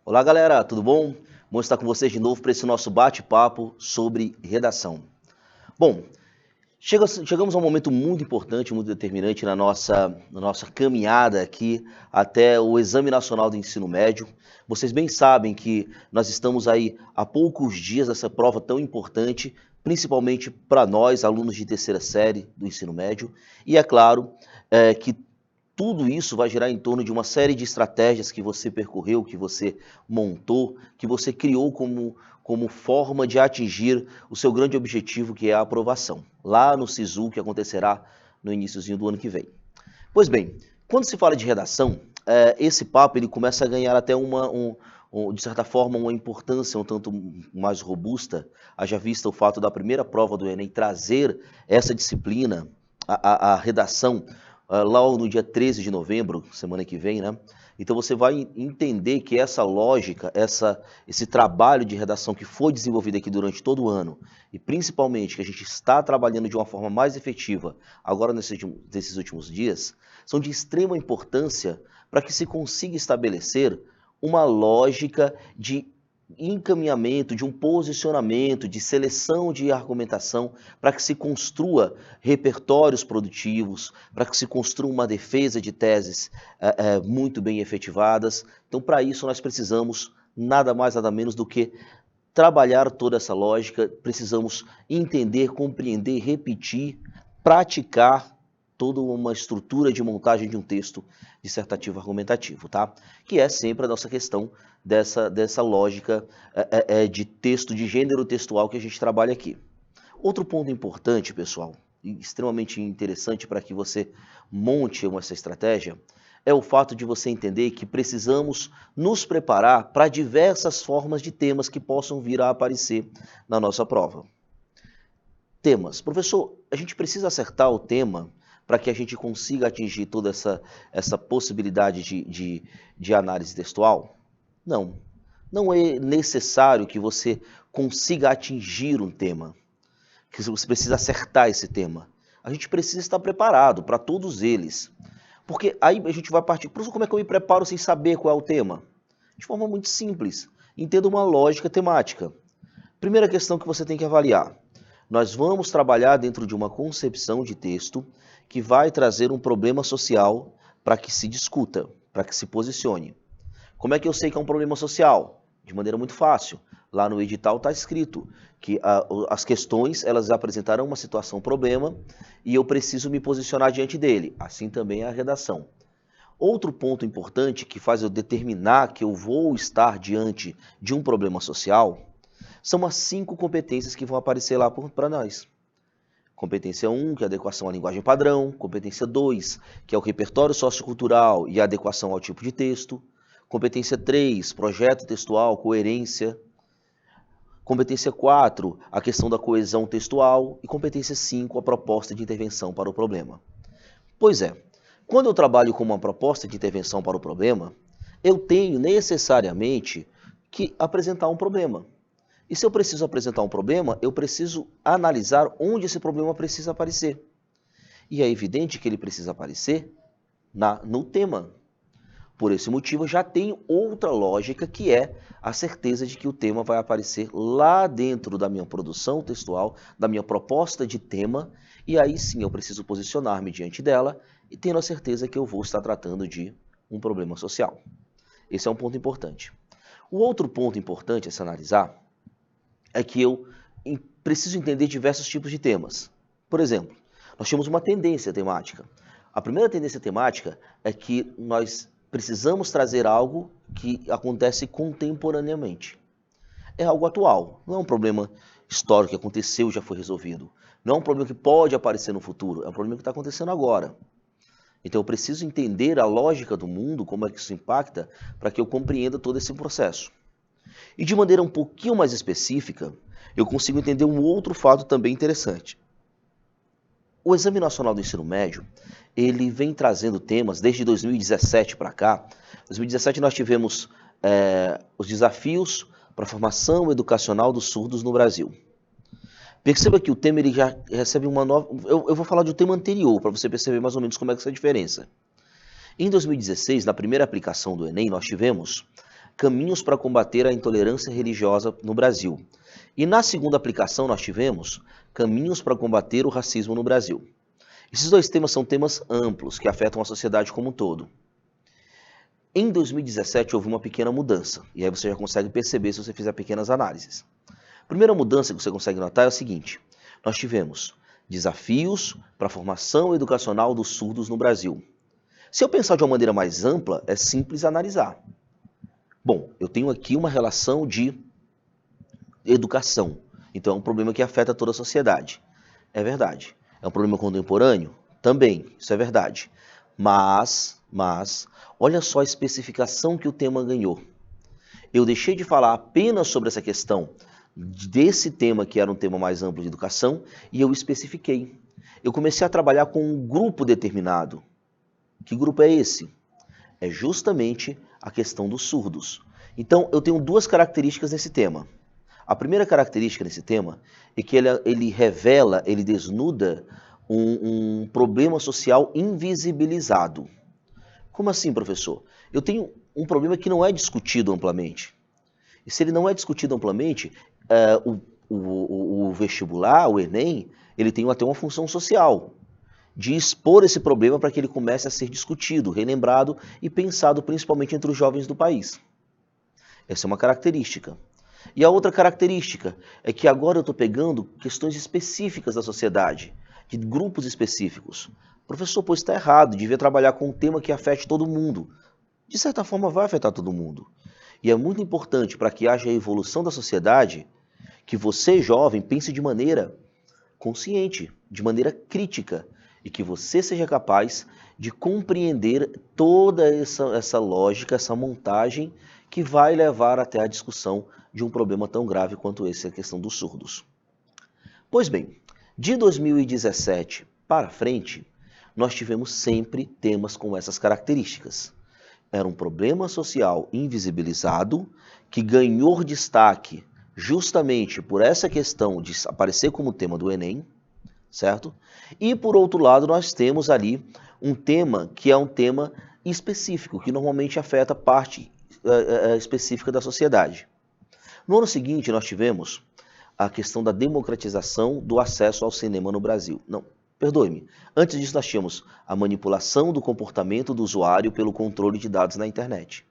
Olá, galera, tudo bom? Bom estar com vocês de novo para esse nosso bate-papo sobre redação. Bom, chegamos a um momento muito importante, muito determinante na nossa caminhada aqui até o Exame Nacional do Ensino Médio. Vocês bem sabem que nós estamos aí há poucos dias dessa prova tão importante, principalmente para nós, alunos de terceira série do ensino médio, e é claro que tudo isso vai girar em torno de uma série de estratégias que você percorreu, que você montou, que você criou como forma de atingir o seu grande objetivo, que é a aprovação, lá no SISU, que acontecerá no iniciozinho do ano que vem. Pois bem, quando se fala de redação, esse papo ele começa a ganhar até de certa forma, uma importância um tanto mais robusta, haja vista o fato da primeira prova do Enem trazer essa disciplina, a redação, lá no dia 13 de novembro, semana que vem, né? Então você vai entender que essa lógica, esse trabalho de redação que foi desenvolvido aqui durante todo o ano, e principalmente que a gente está trabalhando de uma forma mais efetiva agora nesses últimos dias, são de extrema importância para que se consiga estabelecer uma lógica de encaminhamento, de um posicionamento, de seleção de argumentação, para que se construa repertórios produtivos, para que se construa uma defesa de teses muito bem efetivadas. Então, para isso, nós precisamos nada mais, nada menos do que trabalhar toda essa lógica, precisamos entender, compreender, repetir, praticar toda uma estrutura de montagem de um texto dissertativo argumentativo, tá? Que é sempre a nossa questão dessa lógica de texto, de gênero textual que a gente trabalha aqui. Outro ponto importante, pessoal, e extremamente interessante para que você monte essa estratégia, é o fato de você entender que precisamos nos preparar para diversas formas de temas que possam vir a aparecer na nossa prova. Temas. Professor, a gente precisa acertar o tema para que a gente consiga atingir toda essa possibilidade de análise textual? Não. Não é necessário que você consiga atingir um tema, que você precisa acertar esse tema. A gente precisa estar preparado para todos eles. Porque aí a gente vai partir. Professor, como é que eu me preparo sem saber qual é o tema? De forma muito simples. Entenda uma lógica temática. Primeira questão que você tem que avaliar. Nós vamos trabalhar dentro de uma concepção de texto que vai trazer um problema social para que se discuta, para que se posicione. Como é que eu sei que é um problema social? De maneira muito fácil. Lá no edital está escrito que as questões elas apresentarão uma situação problema e eu preciso me posicionar diante dele. Assim também é a redação. Outro ponto importante que faz eu determinar que eu vou estar diante de um problema social são as 5 competências que vão aparecer lá para nós. Competência 1, que é a adequação à linguagem padrão. Competência 2, que é o repertório sociocultural e a adequação ao tipo de texto. Competência 3, projeto textual, coerência. Competência 4, a questão da coesão textual. E competência 5, a proposta de intervenção para o problema. Pois é, quando eu trabalho com uma proposta de intervenção para o problema, eu tenho necessariamente que apresentar um problema. E se eu preciso apresentar um problema, eu preciso analisar onde esse problema precisa aparecer. E é evidente que ele precisa aparecer no tema. Por esse motivo, eu já tenho outra lógica, que é a certeza de que o tema vai aparecer lá dentro da minha produção textual, da minha proposta de tema, e aí sim eu preciso posicionar-me diante dela e tendo a certeza que eu vou estar tratando de um problema social. Esse é um ponto importante. O outro ponto importante a se analisar é que eu preciso entender diversos tipos de temas. Por exemplo, nós temos uma tendência temática. A primeira tendência temática é que nós precisamos trazer algo que acontece contemporaneamente. É algo atual, não é um problema histórico que aconteceu e já foi resolvido. Não é um problema que pode aparecer no futuro, é um problema que está acontecendo agora. Então eu preciso entender a lógica do mundo, como é que isso impacta, para que eu compreenda todo esse processo. E de maneira um pouquinho mais específica, eu consigo entender um outro fato também interessante. O Exame Nacional do Ensino Médio, ele vem trazendo temas desde 2017 para cá. Em 2017 nós tivemos os desafios para a formação educacional dos surdos no Brasil. Perceba que o tema ele já recebe uma nova... Eu vou falar do tema anterior, para você perceber mais ou menos como é que essa diferença. Em 2016, na primeira aplicação do Enem, nós tivemos caminhos para combater a intolerância religiosa no Brasil. E na segunda aplicação nós tivemos caminhos para combater o racismo no Brasil. Esses dois temas são temas amplos que afetam a sociedade como um todo. Em 2017 houve uma pequena mudança, e aí você já consegue perceber se você fizer pequenas análises. A primeira mudança que você consegue notar é o seguinte: nós tivemos desafios para a formação educacional dos surdos no Brasil. Se eu pensar de uma maneira mais ampla, é simples analisar. Bom, eu tenho aqui uma relação de educação, então é um problema que afeta toda a sociedade. É verdade. É um problema contemporâneo? Também, isso é verdade. Mas, olha só a especificação que o tema ganhou. Eu deixei de falar apenas sobre essa questão desse tema, que era um tema mais amplo de educação, e eu especifiquei. Eu comecei a trabalhar com um grupo determinado. Que grupo é esse? É justamente a questão dos surdos. Então, eu tenho duas características nesse tema. A primeira característica nesse tema é que ele revela, ele desnuda um problema social invisibilizado. Como assim, professor? Eu tenho um problema que não é discutido amplamente. E se ele não é discutido amplamente, o vestibular, o Enem, ele tem até uma função social de expor esse problema para que ele comece a ser discutido, relembrado e pensado principalmente entre os jovens do país. Essa é uma característica. E a outra característica é que agora eu estou pegando questões específicas da sociedade, de grupos específicos. Professor, pois está errado, devia trabalhar com um tema que afete todo mundo. De certa forma vai afetar todo mundo. E é muito importante para que haja a evolução da sociedade que você, jovem, pense de maneira consciente, de maneira crítica, e que você seja capaz de compreender toda essa lógica, essa montagem que vai levar até a discussão de um problema tão grave quanto esse, a questão dos surdos. Pois bem, de 2017 para frente, nós tivemos sempre temas com essas características. Era um problema social invisibilizado que ganhou destaque justamente por essa questão de aparecer como tema do Enem, certo? E por outro lado, nós temos ali um tema que é um tema específico, que normalmente afeta parte específica da sociedade. No ano seguinte, nós tivemos a questão da democratização do acesso ao cinema no Brasil. Não, perdoe-me. Antes disso, nós tínhamos a manipulação do comportamento do usuário pelo controle de dados na internet.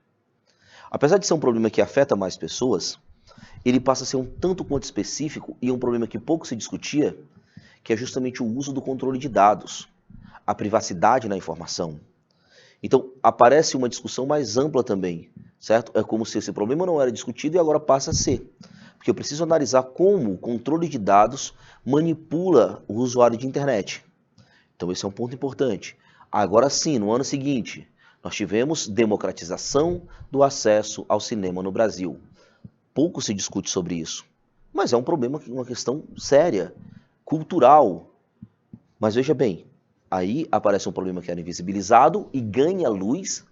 Apesar de ser um problema que afeta mais pessoas, ele passa a ser um tanto quanto específico e um problema que pouco se discutia, que é justamente o uso do controle de dados, a privacidade na informação. Então, aparece uma discussão mais ampla também, certo? É como se esse problema não era discutido e agora passa a ser. Porque eu preciso analisar como o controle de dados manipula o usuário de internet. Então, esse é um ponto importante. Agora sim, no ano seguinte, nós tivemos democratização do acesso ao cinema no Brasil. Pouco se discute sobre isso, mas é um problema, uma questão séria, cultural. Mas veja bem, aí aparece um problema que era invisibilizado e ganha luz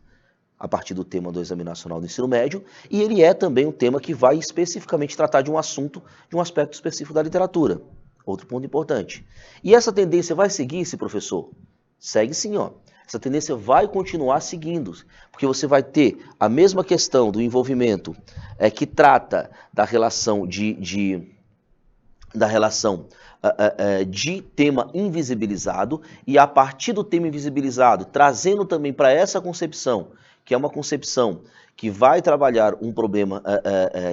a partir do tema do Exame Nacional do Ensino Médio, e ele é também um tema que vai especificamente tratar de um assunto, de um aspecto específico da literatura. Outro ponto importante. E essa tendência vai seguir, esse professor? Segue sim, ó. Essa tendência vai continuar seguindo, porque você vai ter a mesma questão do envolvimento que trata da relação de tema invisibilizado, e a partir do tema invisibilizado, trazendo também para essa concepção, que é uma concepção que vai trabalhar um problema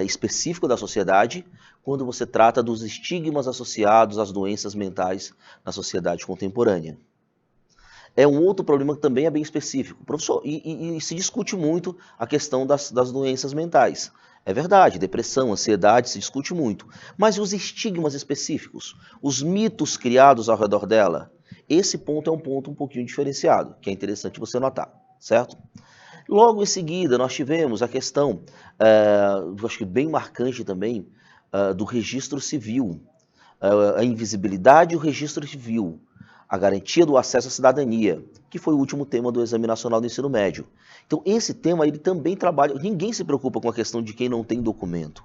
específico da sociedade, quando você trata dos estigmas associados às doenças mentais na sociedade contemporânea. É um outro problema que também é bem específico. Professor, e se discute muito a questão das doenças mentais. É verdade, depressão, ansiedade, se discute muito. Mas e os estigmas específicos? Os mitos criados ao redor dela? Esse ponto é um ponto um pouquinho diferenciado, que é interessante você notar, certo? Logo em seguida, nós tivemos a questão, acho que bem marcante também, do registro civil. A invisibilidade e o registro civil. A garantia do acesso à cidadania, que foi o último tema do Exame Nacional do Ensino Médio. Então, esse tema ele também trabalha. Ninguém se preocupa com a questão de quem não tem documento.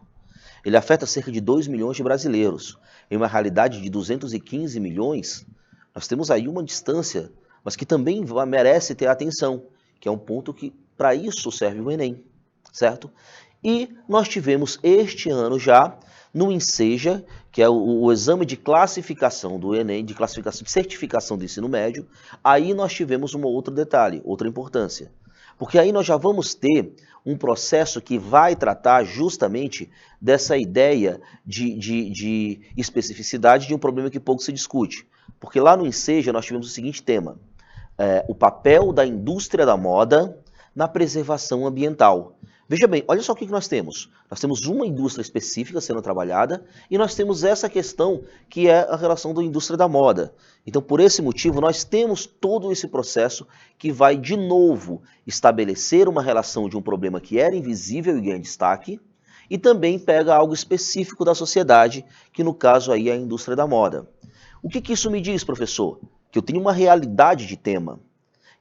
Ele afeta cerca de 2 milhões de brasileiros. Em uma realidade de 215 milhões, nós temos aí uma distância, mas que também merece ter atenção, que é um ponto que, para isso, serve o Enem, certo? E nós tivemos este ano já, no Enseja, que é o exame de classificação do Enem, de classificação, de certificação do ensino médio, aí nós tivemos um outro detalhe, outra importância. Porque aí nós já vamos ter um processo que vai tratar justamente dessa ideia de especificidade de um problema que pouco se discute. Porque lá no Enseja nós tivemos o seguinte tema, o papel da indústria da moda na preservação ambiental. Veja bem, olha só o que nós temos. Nós temos uma indústria específica sendo trabalhada e nós temos essa questão que é a relação da indústria da moda. Então, por esse motivo, nós temos todo esse processo que vai, de novo, estabelecer uma relação de um problema que era invisível e ganha destaque e também pega algo específico da sociedade, que no caso aí é a indústria da moda. O que isso me diz, professor? Que eu tenho uma realidade de tema.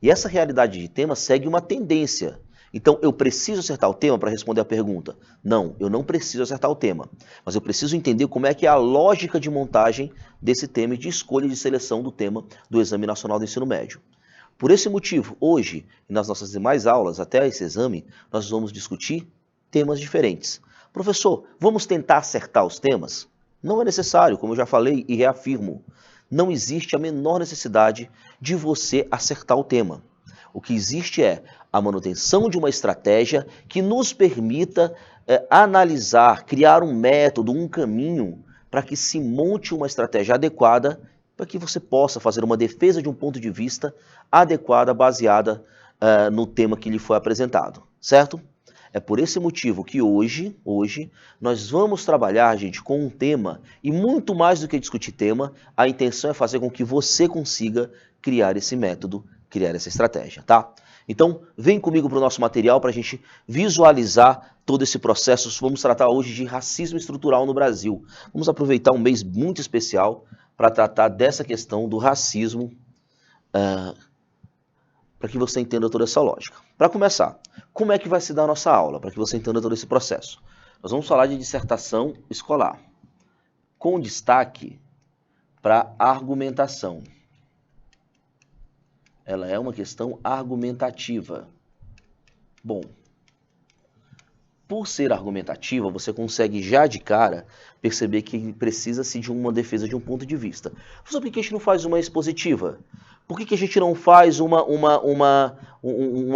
E essa realidade de tema segue uma tendência. Então, eu preciso acertar o tema para responder a pergunta? Não, eu não preciso acertar o tema. Mas eu preciso entender como é que é a lógica de montagem desse tema e de escolha de seleção do tema do Exame Nacional do Ensino Médio. Por esse motivo, hoje, e nas nossas demais aulas, até esse exame, nós vamos discutir temas diferentes. Professor, vamos tentar acertar os temas? Não é necessário, como eu já falei e reafirmo. Não existe a menor necessidade de você acertar o tema. O que existe é a manutenção de uma estratégia que nos permita analisar, criar um método, um caminho para que se monte uma estratégia adequada para que você possa fazer uma defesa de um ponto de vista adequada, baseada no tema que lhe foi apresentado, certo? É por esse motivo que hoje nós vamos trabalhar, gente, com um tema, e muito mais do que discutir tema, a intenção é fazer com que você consiga criar esse método, criar essa estratégia, tá? Então, vem comigo para o nosso material para a gente visualizar todo esse processo. Vamos tratar hoje de racismo estrutural no Brasil. Vamos aproveitar um mês muito especial para tratar dessa questão do racismo, para que você entenda toda essa lógica. Para começar, como é que vai se dar a nossa aula, para que você entenda todo esse processo? Nós vamos falar de dissertação escolar, com destaque para argumentação. Ela é uma questão argumentativa. Bom, por ser argumentativa, você consegue já de cara perceber que precisa-se de uma defesa de um ponto de vista. Por que a gente não faz uma expositiva? Por que a gente não faz uma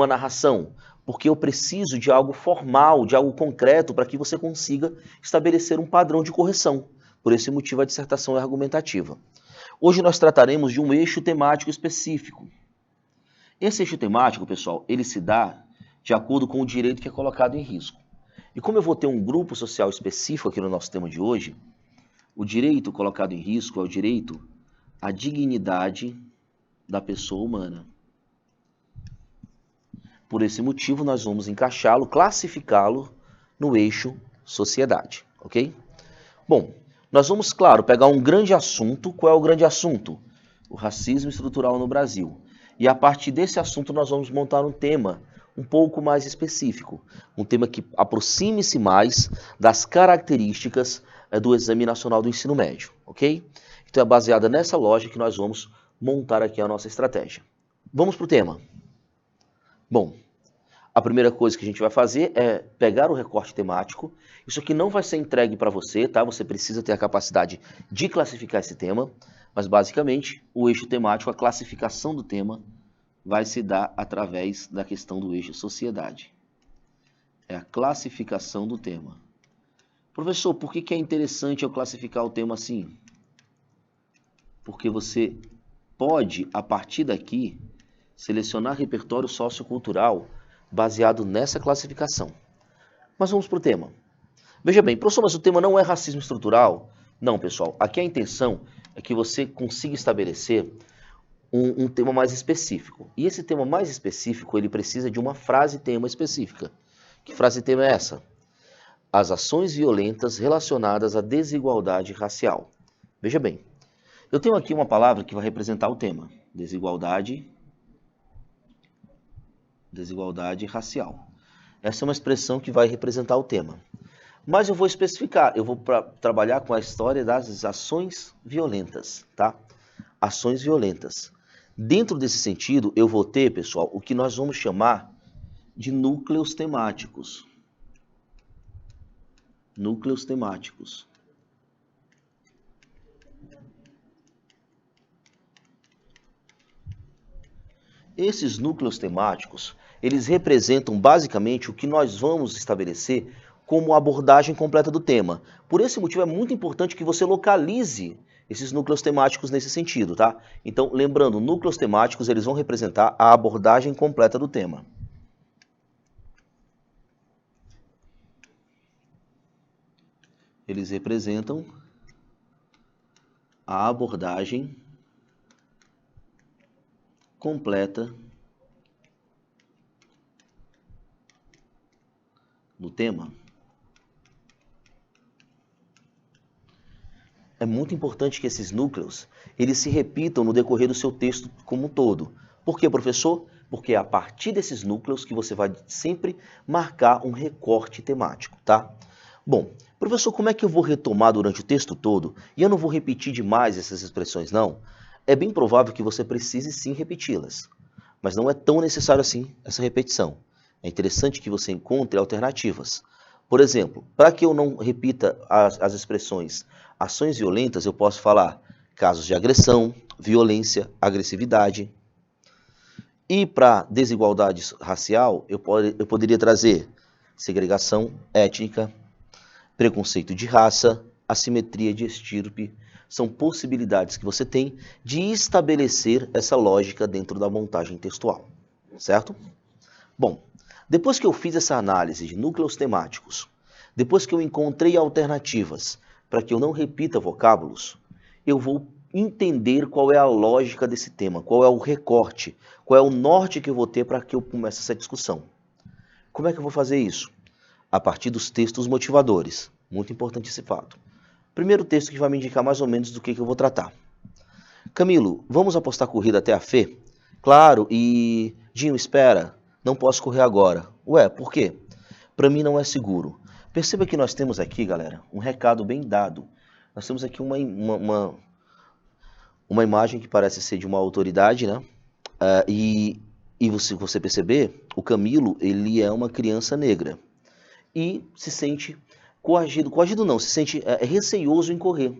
narração? Porque eu preciso de algo formal, de algo concreto, para que você consiga estabelecer um padrão de correção. Por esse motivo, a dissertação é argumentativa. Hoje nós trataremos de um eixo temático específico. Esse eixo temático, pessoal, ele se dá de acordo com o direito que é colocado em risco. E como eu vou ter um grupo social específico aqui no nosso tema de hoje, o direito colocado em risco é o direito à dignidade da pessoa humana. Por esse motivo, nós vamos encaixá-lo, classificá-lo no eixo sociedade, ok? Bom, nós vamos, claro, pegar um grande assunto. Qual é o grande assunto? O racismo estrutural no Brasil. E a partir desse assunto nós vamos montar um tema um pouco mais específico, um tema que aproxime-se mais das características do Exame Nacional do Ensino Médio, ok? Então é baseada nessa lógica que nós vamos montar aqui a nossa estratégia. Vamos para o tema. Bom, a primeira coisa que a gente vai fazer é pegar o recorte temático. Isso aqui não vai ser entregue para você, tá? Você precisa ter a capacidade de classificar esse tema, mas basicamente o eixo temático, a classificação do tema, vai se dar através da questão do eixo sociedade. É a classificação do tema. Professor, por que é interessante eu classificar o tema assim? Porque você pode, a partir daqui, selecionar repertório sociocultural baseado nessa classificação. Mas vamos para o tema. Veja bem, professor, mas o tema não é racismo estrutural? Não, pessoal. Aqui a intenção é que você consiga estabelecer um tema mais específico. E esse tema mais específico, ele precisa de uma frase-tema específica. Que frase-tema é essa? As ações violentas relacionadas à desigualdade racial. Veja bem, eu tenho aqui uma palavra que vai representar o tema. Desigualdade racial. Essa é uma expressão que vai representar o tema. Mas eu vou especificar, eu vou trabalhar com a história das ações violentas, tá? Ações violentas. Dentro desse sentido, eu vou ter, pessoal, o que nós vamos chamar de núcleos temáticos. núcleos temáticos. Esses núcleos temáticos, eles representam basicamente o que nós vamos estabelecer como abordagem completa do tema. Por esse motivo é muito importante que você localize esses núcleos temáticos nesse sentido, tá? Então, lembrando, núcleos temáticos, eles vão representar a abordagem completa do tema. Eles representam a abordagem completa do tema. É muito importante que esses núcleos, eles se repitam no decorrer do seu texto como um todo. Por quê, professor? Porque é a partir desses núcleos que você vai sempre marcar um recorte temático, tá? Bom, professor, como é que eu vou retomar durante o texto todo? E eu não vou repetir demais essas expressões, não? É bem provável que você precise sim repeti-las, mas não é tão necessário assim essa repetição. É interessante que você encontre alternativas. Por exemplo, para que eu não repita as expressões ações violentas, eu posso falar casos de agressão, violência, agressividade. E para desigualdade racial, eu poderia trazer segregação étnica, preconceito de raça, assimetria de estirpe. São possibilidades que você tem de estabelecer essa lógica dentro da montagem textual, certo? Bom, depois que eu fiz essa análise de núcleos temáticos, depois que eu encontrei alternativas para que eu não repita vocábulos, eu vou entender qual é a lógica desse tema, qual é o recorte, qual é o norte que eu vou ter para que eu comece essa discussão. Como é que eu vou fazer isso? A partir dos textos motivadores. Muito importante esse fato. Primeiro texto que vai me indicar mais ou menos do que eu vou tratar. Camilo, vamos apostar corrida até a Fê? Claro, e... Dinho, espera, não posso correr agora. Ué, por quê? Para mim não é seguro. Perceba que nós temos aqui, galera, um recado bem dado. Nós temos aqui uma imagem que parece ser de uma autoridade, né? E você perceber, o Camilo, ele é uma criança negra. E se sente coagido não, se sente receioso em correr.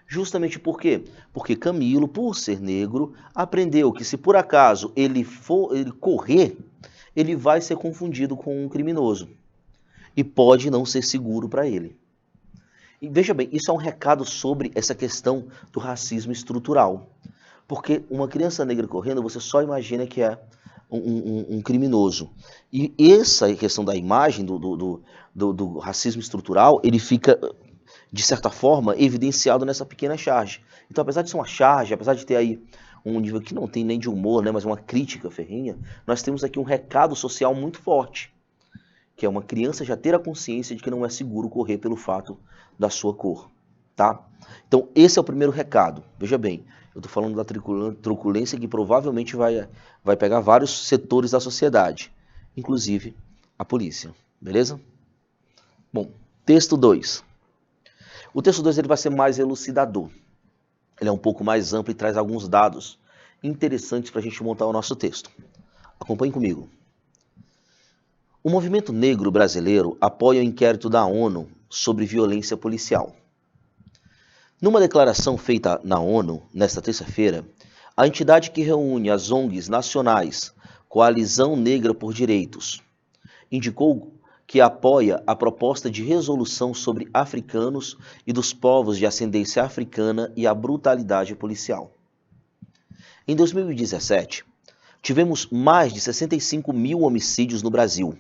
Justamente por quê? Porque Camilo, por ser negro, aprendeu que se por acaso ele correr, ele vai ser confundido com um criminoso. E pode não ser seguro para ele. E veja bem, isso é um recado sobre essa questão do racismo estrutural. Porque uma criança negra correndo, você só imagina que é um criminoso. E essa questão da imagem do racismo estrutural, ele fica, de certa forma, evidenciado nessa pequena charge. Então, apesar de ser uma charge, apesar de ter aí um nível que não tem nem de humor, né, mas uma crítica ferrenha, nós temos aqui um recado social muito forte, que é uma criança já ter a consciência de que não é seguro correr pelo fato da sua cor, tá? Então, esse é o primeiro recado. Veja bem, eu estou falando da truculência que provavelmente vai pegar vários setores da sociedade, inclusive a polícia, beleza? Bom, texto 2. O texto 2 ele vai ser mais elucidador. Ele é um pouco mais amplo e traz alguns dados interessantes para a gente montar o nosso texto. Acompanhe comigo. O movimento negro brasileiro apoia o inquérito da ONU sobre violência policial. Numa declaração feita na ONU, nesta terça-feira, a entidade que reúne as ONGs nacionais, Coalizão Negra por Direitos, indicou que apoia a proposta de resolução sobre africanos e dos povos de ascendência africana e a brutalidade policial. Em 2017, tivemos mais de 65 mil homicídios no Brasil,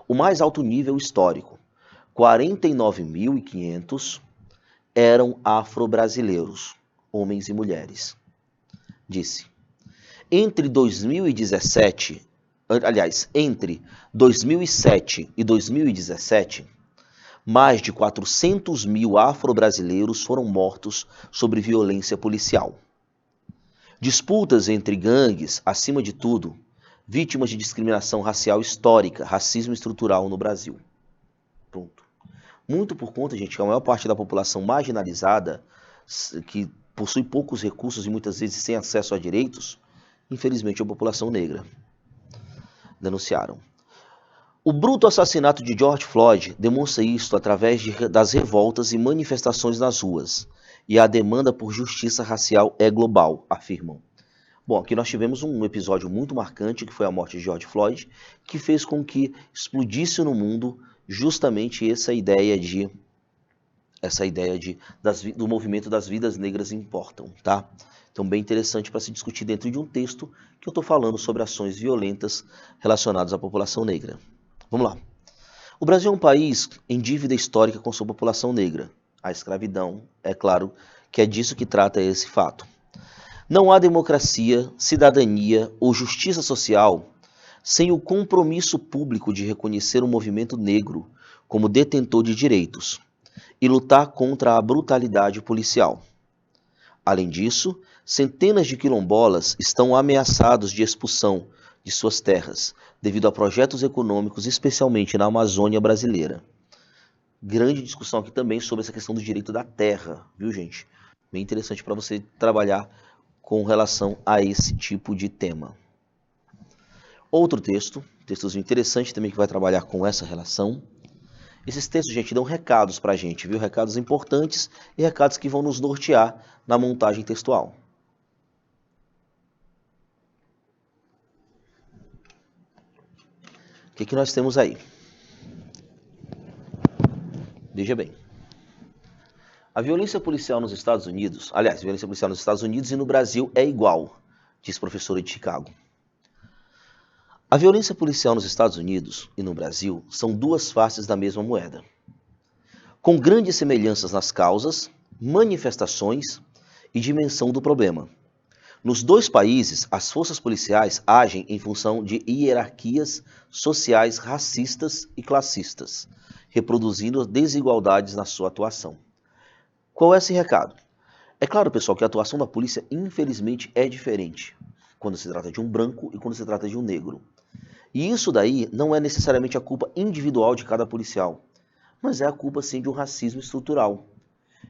o mais alto nível histórico. 49.500 eram afro-brasileiros, homens e mulheres. Disse, entre 2007 e 2017, mais de 400 mil afro-brasileiros foram mortos sob violência policial. Disputas entre gangues, acima de tudo, vítimas de discriminação racial histórica, racismo estrutural no Brasil. Pronto. Muito por conta, gente, que a maior parte da população marginalizada, que possui poucos recursos e muitas vezes sem acesso a direitos, infelizmente é a população negra. Denunciaram. O bruto assassinato de George Floyd demonstra isto através das revoltas e manifestações nas ruas, e a demanda por justiça racial é global, afirmam. Bom, aqui nós tivemos um episódio muito marcante, que foi a morte de George Floyd, que fez com que explodisse no mundo justamente essa ideia do movimento das vidas negras importam, tá? Então, bem interessante para se discutir dentro de um texto que eu estou falando sobre ações violentas relacionadas à população negra. Vamos lá. O Brasil é um país em dívida histórica com sua população negra. A escravidão, é claro, que é disso que trata esse fato. Não há democracia, cidadania ou justiça social sem o compromisso público de reconhecer o movimento negro como detentor de direitos e lutar contra a brutalidade policial. Além disso, centenas de quilombolas estão ameaçados de expulsão de suas terras, devido a projetos econômicos, especialmente na Amazônia brasileira. Grande discussão aqui também sobre essa questão do direito da terra, viu, gente? Bem interessante para você trabalhar com relação a esse tipo de tema. Outro textozinho interessante também que vai trabalhar com essa relação. Esses textos, gente, dão recados para a gente, viu? Recados importantes e recados que vão nos nortear na montagem textual. O que nós temos aí? Veja bem. A violência policial nos Estados Unidos, aliás, a violência policial nos Estados Unidos e no Brasil é igual, diz professora de Chicago. A violência policial nos Estados Unidos e no Brasil são duas faces da mesma moeda, com grandes semelhanças nas causas, manifestações e dimensão do problema. Nos dois países, as forças policiais agem em função de hierarquias sociais racistas e classistas, reproduzindo desigualdades na sua atuação. Qual é esse recado? É claro, pessoal, que a atuação da polícia, infelizmente, é diferente quando se trata de um branco e quando se trata de um negro. E isso daí não é necessariamente a culpa individual de cada policial, mas é a culpa, sim, de um racismo estrutural,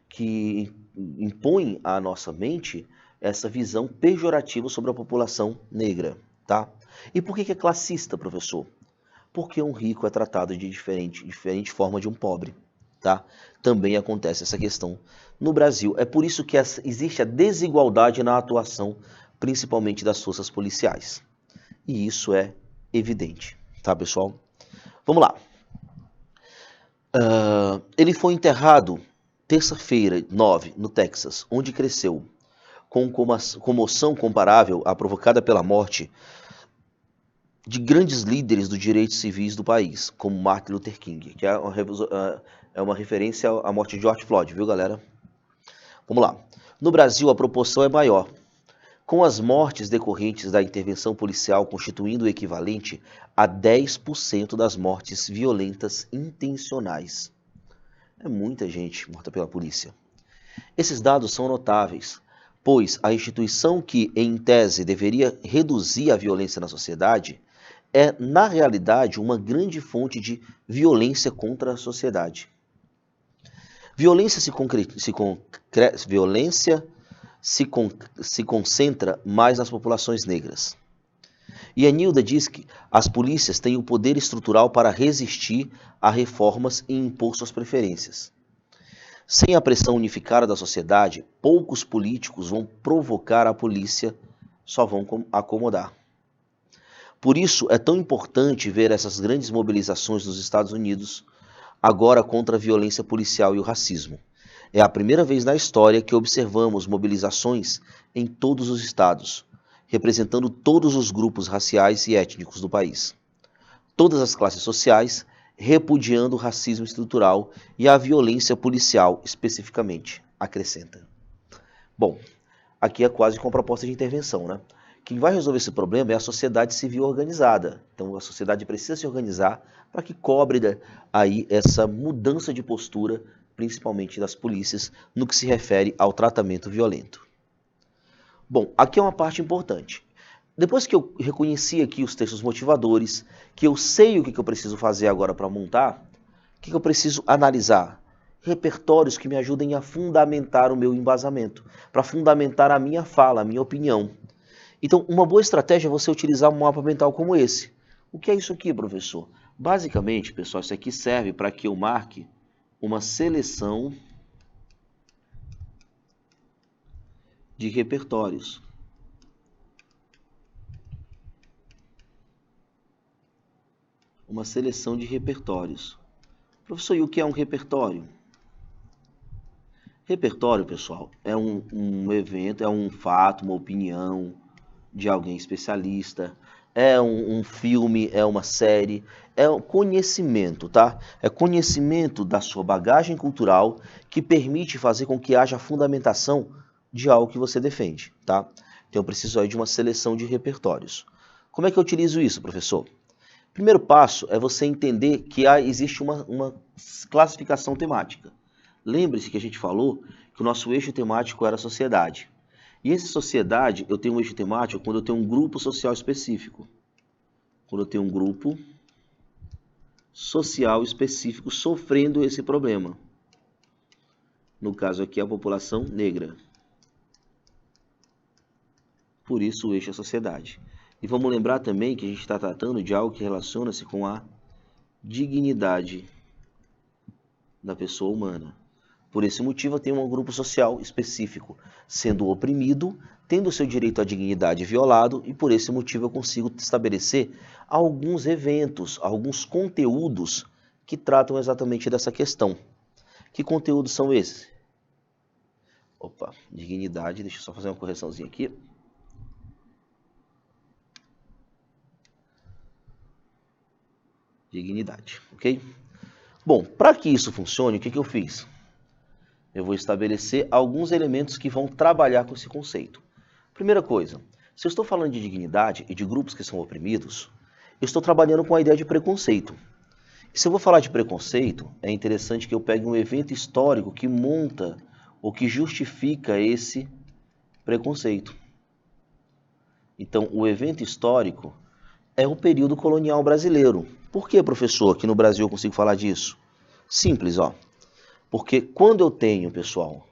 que impõe à nossa mente essa visão pejorativa sobre a população negra, tá? E por que é classista, professor? Porque um rico é tratado de diferente forma de um pobre, tá? Também acontece essa questão no Brasil. É por isso que existe a desigualdade na atuação, principalmente das forças policiais. E isso é evidente, tá, pessoal? Vamos lá. Ele foi enterrado terça-feira, 9, no Texas, onde cresceu, com comoção comparável à provocada pela morte de grandes líderes dos direitos civis do país, como Martin Luther King, que é uma referência à morte de George Floyd, viu, galera? Vamos lá. No Brasil, a proporção é maior, com as mortes decorrentes da intervenção policial constituindo o equivalente a 10% das mortes violentas intencionais. É muita gente morta pela polícia. Esses dados são notáveis, pois a instituição que, em tese, deveria reduzir a violência na sociedade é, na realidade, uma grande fonte de violência contra a sociedade. Violência se concentra mais nas populações negras. E a Nilda diz que as polícias têm o poder estrutural para resistir a reformas e impor suas preferências. Sem a pressão unificada da sociedade, poucos políticos vão provocar a polícia, só vão acomodar. Por isso é tão importante ver essas grandes mobilizações nos Estados Unidos, agora contra a violência policial e o racismo. É a primeira vez na história que observamos mobilizações em todos os estados, representando todos os grupos raciais e étnicos do país. Todas as classes sociais repudiando o racismo estrutural e a violência policial, especificamente, acrescenta. Bom, aqui é quase com a proposta de intervenção, né? Quem vai resolver esse problema é a sociedade civil organizada. Então a sociedade precisa se organizar para que cobre aí essa mudança de postura, principalmente das polícias, no que se refere ao tratamento violento. Bom, aqui é uma parte importante. Depois que eu reconheci aqui os textos motivadores, que eu sei o que eu preciso fazer agora para montar, o que eu preciso analisar? Repertórios que me ajudem a fundamentar o meu embasamento, para fundamentar a minha fala, a minha opinião. Então, uma boa estratégia é você utilizar um mapa mental como esse. O que é isso aqui, professor? Basicamente, pessoal, isso aqui serve para que eu marque uma seleção de repertórios. Uma seleção de repertórios. Professor, e o que é um repertório? Repertório, pessoal, é um evento, é um fato, uma opinião de alguém especialista, é um filme, é uma série, é um conhecimento, tá? É conhecimento da sua bagagem cultural que permite fazer com que haja a fundamentação de algo que você defende, tá? Então eu preciso aí de uma seleção de repertórios. Como é que eu utilizo isso, professor? Primeiro passo é você entender que existe uma classificação temática. Lembre-se que a gente falou que o nosso eixo temático era a sociedade. E essa sociedade, eu tenho um eixo temático quando eu tenho um grupo social específico. Quando eu tenho um grupo social específico sofrendo esse problema. No caso aqui, a população negra. Por isso o eixo é a sociedade. E vamos lembrar também que a gente está tratando de algo que relaciona-se com a dignidade da pessoa humana. Por esse motivo, eu tenho um grupo social específico sendo oprimido, tendo seu direito à dignidade violado, e por esse motivo eu consigo estabelecer alguns eventos, alguns conteúdos que tratam exatamente dessa questão. Que conteúdos são esses? Opa, dignidade, deixa eu só fazer uma correçãozinha aqui. Dignidade, ok? Bom, para que isso funcione, o que eu fiz? Eu vou estabelecer alguns elementos que vão trabalhar com esse conceito. Primeira coisa, se eu estou falando de dignidade e de grupos que são oprimidos, eu estou trabalhando com a ideia de preconceito. E se eu vou falar de preconceito, é interessante que eu pegue um evento histórico que monta ou que justifica esse preconceito. Então, o evento histórico é o período colonial brasileiro. Por que, professor, aqui no Brasil eu consigo falar disso? Simples, ó. Porque quando eu tenho, pessoal,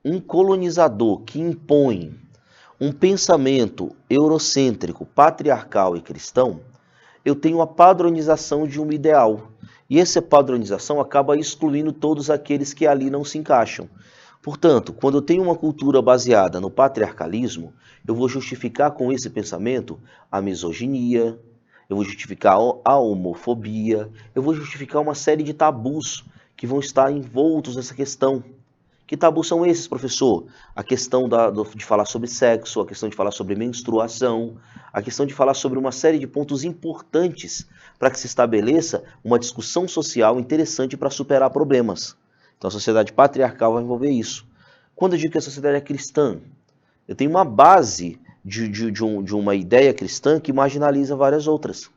um colonizador que impõe um pensamento eurocêntrico, patriarcal e cristão, eu tenho a padronização de um ideal. E essa padronização acaba excluindo todos aqueles que ali não se encaixam. Portanto, quando eu tenho uma cultura baseada no patriarcalismo, eu vou justificar com esse pensamento a misoginia, eu vou justificar a homofobia, eu vou justificar uma série de tabus que vão estar envoltos nessa questão. Que tabus são esses, professor? A questão de falar sobre sexo, a questão de falar sobre menstruação, a questão de falar sobre uma série de pontos importantes para que se estabeleça uma discussão social interessante para superar problemas. Então a sociedade patriarcal vai envolver isso. Quando eu digo que a sociedade é cristã, eu tenho uma base de uma ideia cristã que marginaliza várias outras.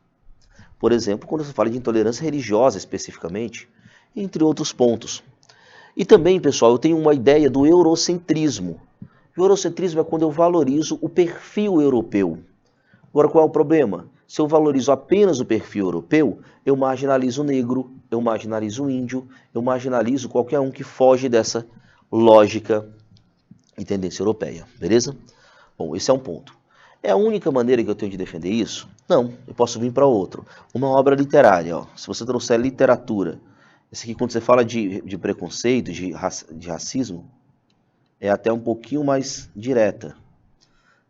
Por exemplo, quando você fala de intolerância religiosa especificamente, entre outros pontos. E também, pessoal, eu tenho uma ideia do eurocentrismo. O eurocentrismo é quando eu valorizo o perfil europeu. Agora, qual é o problema? Se eu valorizo apenas o perfil europeu, eu marginalizo o negro, eu marginalizo o índio, eu marginalizo qualquer um que foge dessa lógica e tendência europeia, beleza? Bom, esse é um ponto. É a única maneira que eu tenho de defender isso? Não, eu posso vir para outro. Uma obra literária, ó. Se você trouxer literatura, esse aqui quando você fala de preconceito, de racismo, é até um pouquinho mais direta.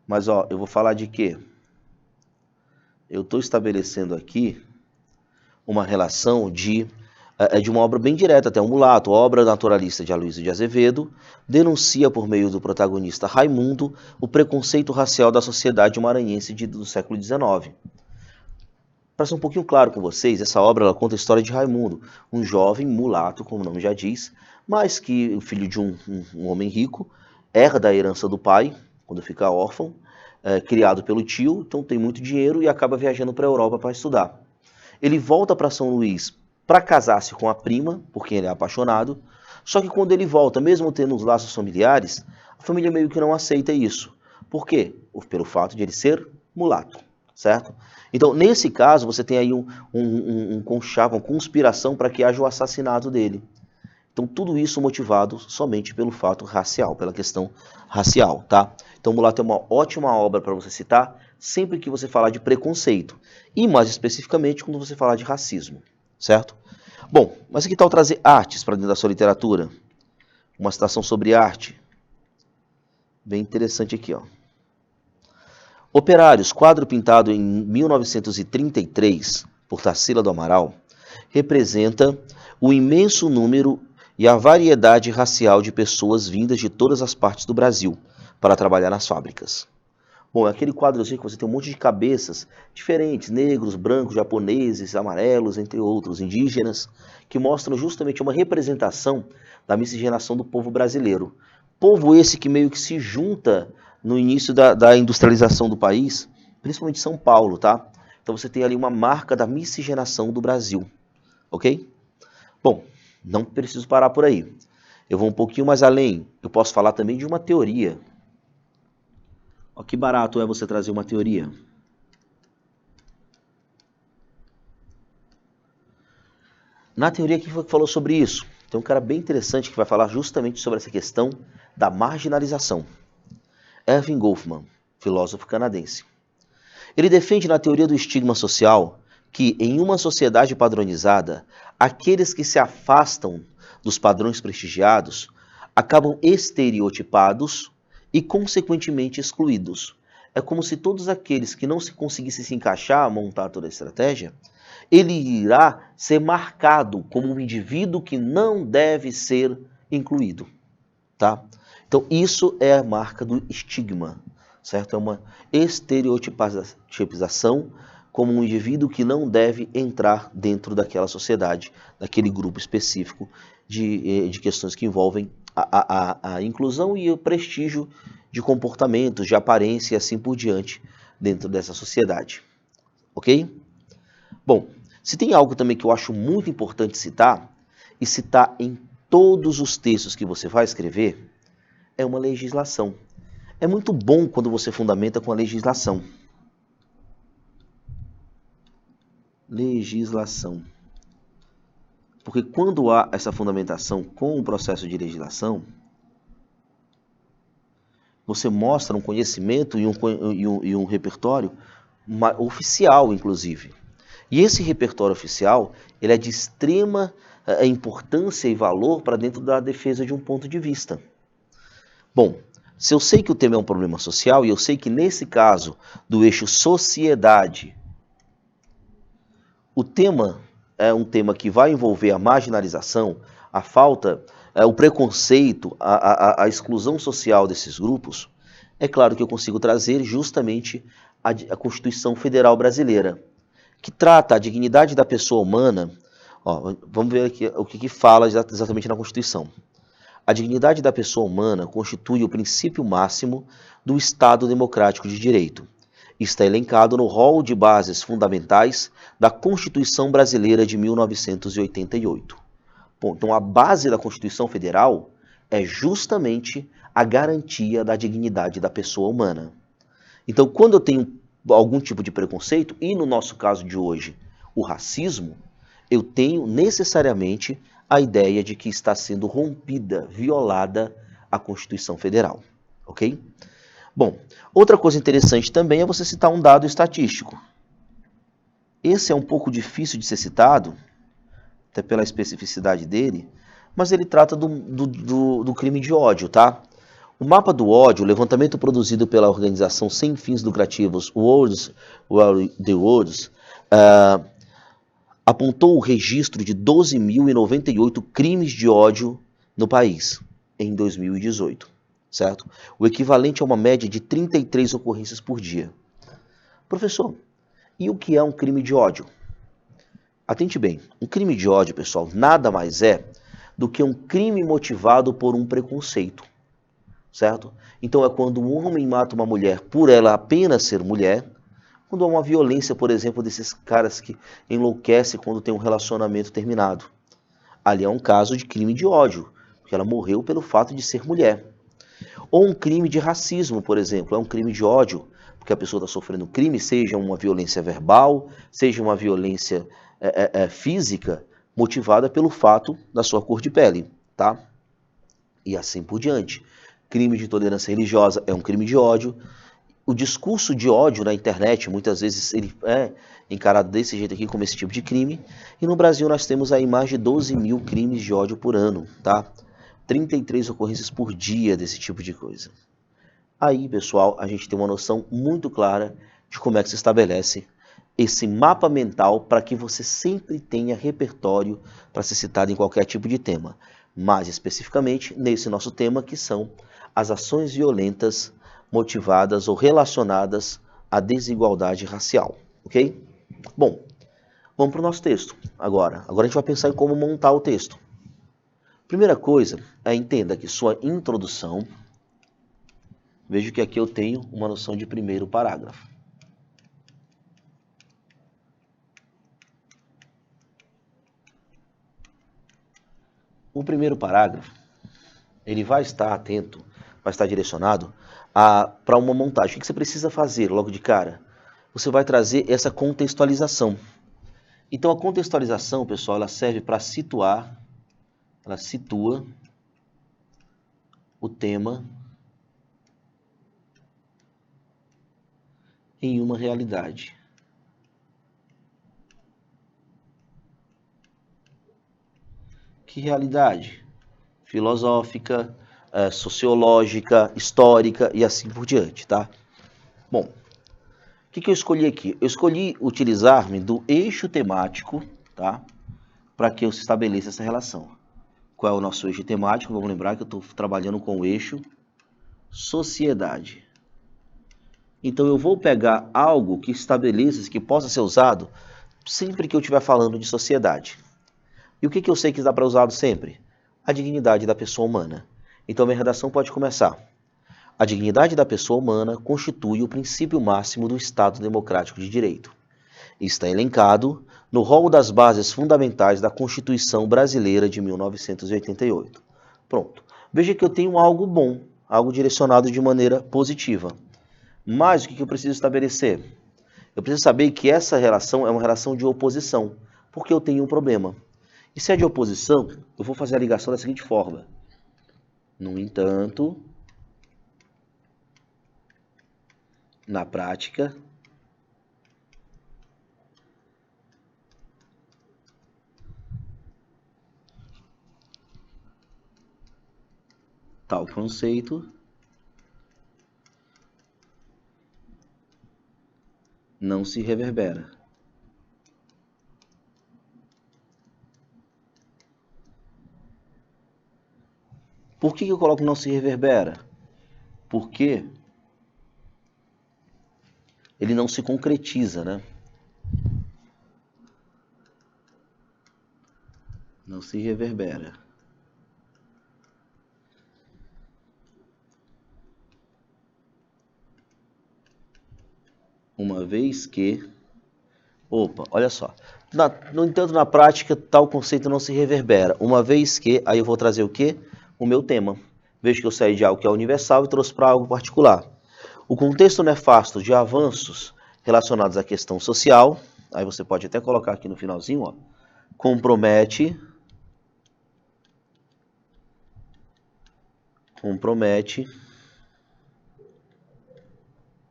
Mas, ó, eu vou falar de quê? Eu estou estabelecendo aqui uma relação de uma obra bem direta, até um mulato. A obra naturalista de Aloysio de Azevedo denuncia por meio do protagonista Raimundo o preconceito racial da sociedade maranhense do século XIX. Para ser um pouquinho claro com vocês, essa obra ela conta a história de Raimundo, um jovem mulato, como o nome já diz, mas que o filho de um homem rico, herda a herança do pai, quando fica órfão, criado pelo tio, então tem muito dinheiro e acaba viajando para a Europa para estudar. Ele volta para São Luís para casar-se com a prima, por quem ele é apaixonado, só que quando ele volta, mesmo tendo os laços familiares, a família meio que não aceita isso. Por quê? Pelo fato de ele ser mulato, certo? Então, nesse caso, você tem aí um conchavo, uma conspiração para que haja o assassinato dele. Então, tudo isso motivado somente pelo fato racial, pela questão racial, tá? Então, Mulato é uma ótima obra para você citar, sempre que você falar de preconceito. E mais especificamente quando você falar de racismo, certo? Bom, mas que tal trazer artes para dentro da sua literatura? Uma citação sobre arte. Bem interessante aqui, ó. Operários, quadro pintado em 1933 por Tarsila do Amaral, representa o imenso número e a variedade racial de pessoas vindas de todas as partes do Brasil para trabalhar nas fábricas. Bom, é aquele quadrozinho que você tem um monte de cabeças diferentes, negros, brancos, japoneses, amarelos, entre outros, indígenas, que mostram justamente uma representação da miscigenação do povo brasileiro. Povo esse que meio que se junta no início da industrialização do país, principalmente São Paulo, tá? Então você tem ali uma marca da miscigenação do Brasil, ok? Bom, não preciso parar por aí. Eu vou um pouquinho mais além. Eu posso falar também de uma teoria. Ó, que barato é você trazer uma teoria. Na teoria, quem foi que falou sobre isso? Tem um cara bem interessante que vai falar justamente sobre essa questão da marginalização. Erving Goffman, filósofo canadense. Ele defende na teoria do estigma social que, em uma sociedade padronizada, aqueles que se afastam dos padrões prestigiados acabam estereotipados e, consequentemente, excluídos. É como se todos aqueles que não conseguissem se encaixar a montar toda a estratégia, ele irá ser marcado como um indivíduo que não deve ser incluído, tá? Então, isso é a marca do estigma, certo? É uma estereotipização como um indivíduo que não deve entrar dentro daquela sociedade, daquele grupo específico de questões que envolvem a inclusão e o prestígio de comportamentos, de aparência e assim por diante dentro dessa sociedade, ok? Bom, se tem algo também que eu acho muito importante citar, e citar em todos os textos que você vai escrever, é uma legislação. É muito bom quando você fundamenta com a legislação. Legislação. Porque quando há essa fundamentação com o processo de legislação, você mostra um conhecimento e um repertório oficial, inclusive. E esse repertório oficial, ele é de extrema importância e valor para dentro da defesa de um ponto de vista. Bom, se eu sei que o tema é um problema social, e eu sei que nesse caso do eixo sociedade, o tema é um tema que vai envolver a marginalização, a falta, o preconceito, a exclusão social desses grupos, é claro que eu consigo trazer justamente a Constituição Federal Brasileira, que trata a dignidade da pessoa humana. Ó, vamos ver aqui o que fala exatamente na Constituição. A dignidade da pessoa humana constitui o princípio máximo do Estado Democrático de Direito. Está elencado no rol de bases fundamentais da Constituição Brasileira de 1988. Bom, então, a base da Constituição Federal é justamente a garantia da dignidade da pessoa humana. Então, quando eu tenho algum tipo de preconceito, e no nosso caso de hoje, o racismo, eu tenho necessariamente a ideia de que está sendo rompida, violada a Constituição Federal, ok? Bom, outra coisa interessante também é você citar um dado estatístico. Esse é um pouco difícil de ser citado, até pela especificidade dele, mas ele trata do crime de ódio, tá? O mapa do ódio, o levantamento produzido pela organização sem fins lucrativos World the Words, apontou o registro de 12.098 crimes de ódio no país em 2018, certo? O equivalente a uma média de 33 ocorrências por dia. Professor, e o que é um crime de ódio? Atente bem, um crime de ódio, pessoal, nada mais é do que um crime motivado por um preconceito, certo? Então é quando um homem mata uma mulher por ela apenas ser mulher, quando há uma violência, por exemplo, desses caras que enlouquecem quando tem um relacionamento terminado. Ali é um caso de crime de ódio, porque ela morreu pelo fato de ser mulher. Ou um crime de racismo, por exemplo, é um crime de ódio, porque a pessoa está sofrendo crime, seja uma violência verbal, seja uma violência física, motivada pelo fato da sua cor de pele, tá? E assim por diante. Crime de intolerância religiosa é um crime de ódio, o discurso de ódio na internet, muitas vezes ele é encarado desse jeito aqui, como esse tipo de crime. E no Brasil nós temos aí mais de 12 mil crimes de ódio por ano, tá? 33 ocorrências por dia desse tipo de coisa. Aí, pessoal, a gente tem uma noção muito clara de como é que se estabelece esse mapa mental para que você sempre tenha repertório para ser citado em qualquer tipo de tema. Mais especificamente nesse nosso tema, que são as ações violentas motivadas ou relacionadas à desigualdade racial, ok? Bom, vamos para o nosso texto agora. Agora a gente vai pensar em como montar o texto. Primeira coisa, entenda que sua introdução, veja que aqui eu tenho uma noção de primeiro parágrafo. O primeiro parágrafo, ele vai estar atento, vai estar direcionado para uma montagem. O que você precisa fazer logo de cara? Você vai trazer essa contextualização. Então a contextualização, pessoal, ela serve para situar, ela situa o tema em uma realidade. Que realidade? Filosófica, sociológica, histórica e assim por diante, tá? Bom, o que eu escolhi aqui? Eu escolhi utilizar-me do eixo temático, tá? Para que eu estabeleça essa relação. Qual é o nosso eixo temático? Vamos lembrar que eu estou trabalhando com o eixo sociedade. Então eu vou pegar algo que estabeleça, que possa ser usado sempre que eu estiver falando de sociedade. E o que eu sei que dá para usar sempre? A dignidade da pessoa humana. Então a minha redação pode começar. A dignidade da pessoa humana constitui o princípio máximo do Estado Democrático de Direito. Está elencado no rol das bases fundamentais da Constituição Brasileira de 1988. Pronto. Veja que eu tenho algo bom, algo direcionado de maneira positiva. Mas o que eu preciso estabelecer? Eu preciso saber que essa relação é uma relação de oposição, porque eu tenho um problema. E se é de oposição, eu vou fazer a ligação da seguinte forma. No entanto, na prática, tal conceito não se reverbera. Por que eu coloco não se reverbera? Porque ele não se concretiza, né? Não se reverbera. Uma vez que... Opa, olha só. No entanto, na prática, tal conceito não se reverbera. Uma vez que... Aí eu vou trazer o quê? O meu tema. Vejo que eu saí de algo que é universal e trouxe para algo particular. O contexto nefasto de avanços relacionados à questão social, aí você pode até colocar aqui no finalzinho, ó, compromete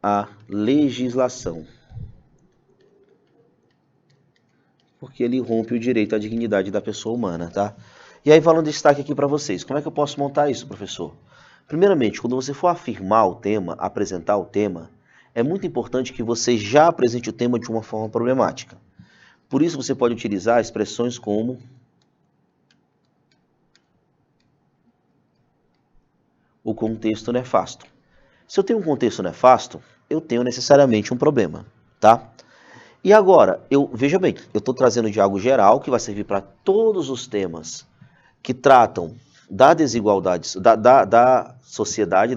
a legislação. Porque ele rompe o direito à dignidade da pessoa humana, tá? E aí, falando destaque aqui para vocês, como é que eu posso montar isso, professor? Primeiramente, quando você for afirmar o tema, apresentar o tema, é muito importante que você já apresente o tema de uma forma problemática. Por isso, você pode utilizar expressões como o contexto nefasto. Se eu tenho um contexto nefasto, eu tenho necessariamente um problema, tá? E agora, veja bem, eu estou trazendo de algo geral que vai servir para todos os temas que tratam da desigualdade, da sociedade,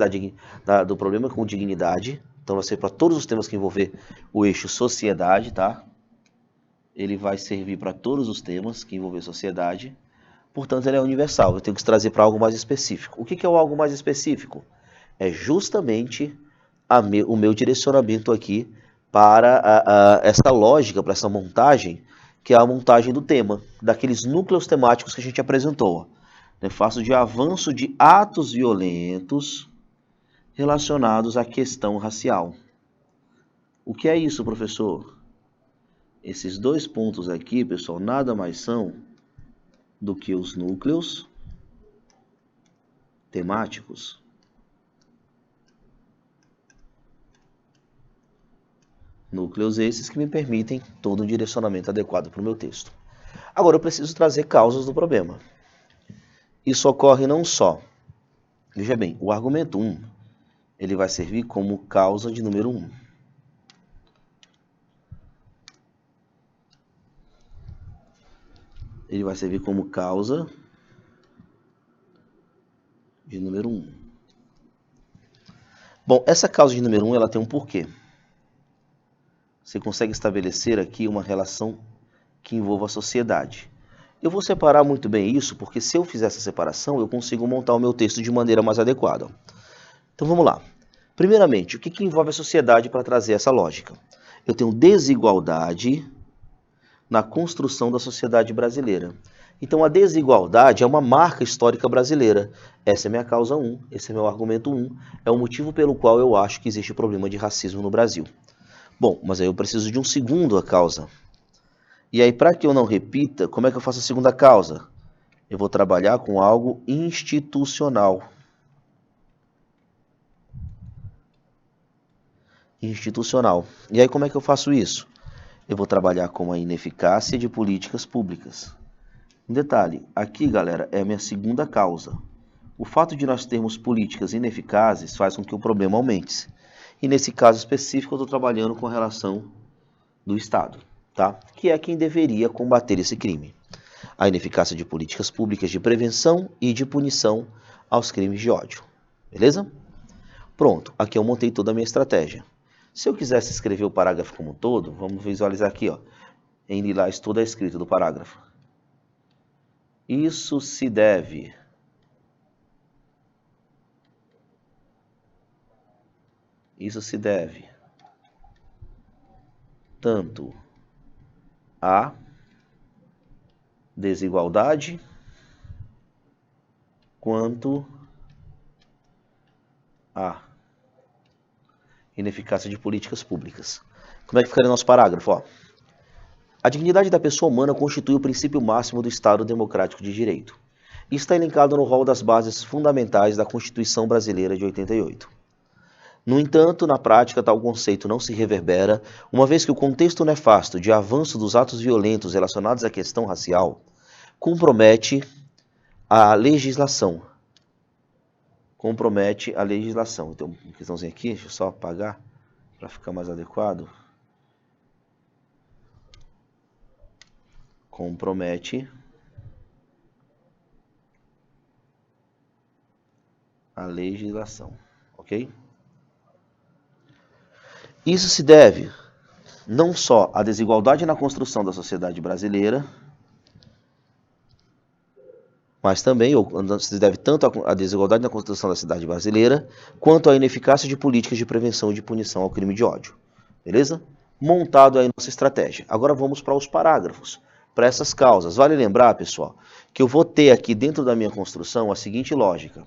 do problema com dignidade. Então vai ser para todos os temas que envolver o eixo sociedade, tá? Ele vai servir para todos os temas que envolver sociedade. Portanto, ele é universal. Eu tenho que trazer para algo mais específico. O que é o algo mais específico? É justamente o meu direcionamento aqui para essa lógica, para essa montagem, que é a montagem do tema, daqueles núcleos temáticos que a gente apresentou. Nefasto de avanço de atos violentos relacionados à questão racial. O que é isso, professor? Esses dois pontos aqui, pessoal, nada mais são do que os núcleos temáticos. Núcleos esses que me permitem todo um direcionamento adequado para o meu texto. Agora eu preciso trazer causas do problema. Isso ocorre não só, veja bem, o argumento 1, ele vai servir como causa de número 1. Ele vai servir como causa de número 1. Bom, essa causa de número 1, ela tem um porquê. Você consegue estabelecer aqui uma relação que envolva a sociedade. Eu vou separar muito bem isso, porque se eu fizer essa separação, eu consigo montar o meu texto de maneira mais adequada. Então vamos lá. Primeiramente, o que envolve a sociedade para trazer essa lógica? Eu tenho desigualdade na construção da sociedade brasileira. Então a desigualdade é uma marca histórica brasileira. Essa é minha causa 1, esse é meu argumento 1, é o motivo pelo qual eu acho que existe problema de racismo no Brasil. Bom, mas aí eu preciso de um segundo causa. E aí, para que eu não repita, como é que eu faço a segunda causa? Eu vou trabalhar com algo institucional. Institucional. E aí, como é que eu faço isso? Eu vou trabalhar com a ineficácia de políticas públicas. Um detalhe, aqui, galera, é a minha segunda causa. O fato de nós termos políticas ineficazes faz com que o problema aumente. E nesse caso específico, eu estou trabalhando com a relação do Estado, tá? Que é quem deveria combater esse crime. A ineficácia de políticas públicas de prevenção e de punição aos crimes de ódio. Beleza? Pronto, aqui eu montei toda a minha estratégia. Se eu quisesse escrever o parágrafo como um todo, vamos visualizar aqui, ó. Em lilás toda a escrita do parágrafo. Isso se deve tanto à desigualdade quanto à ineficácia de políticas públicas. Como é que ficaria nosso parágrafo? Ó? A dignidade da pessoa humana constitui o princípio máximo do Estado democrático de direito. Isso está elencado no rol das bases fundamentais da Constituição Brasileira de 88. No entanto, na prática, tal conceito não se reverbera, uma vez que o contexto nefasto de avanço dos atos violentos relacionados à questão racial compromete a legislação. Então, uma questãozinha aqui, deixa eu só apagar para ficar mais adequado. Compromete a legislação, ok? Isso se deve não só à desigualdade na construção da sociedade brasileira, mas também se deve tanto à desigualdade na construção da sociedade brasileira, quanto à ineficácia de políticas de prevenção e de punição ao crime de ódio. Beleza? Montado aí nossa estratégia. Agora vamos para os parágrafos, para essas causas. Vale lembrar, pessoal, que eu vou ter aqui dentro da minha construção a seguinte lógica.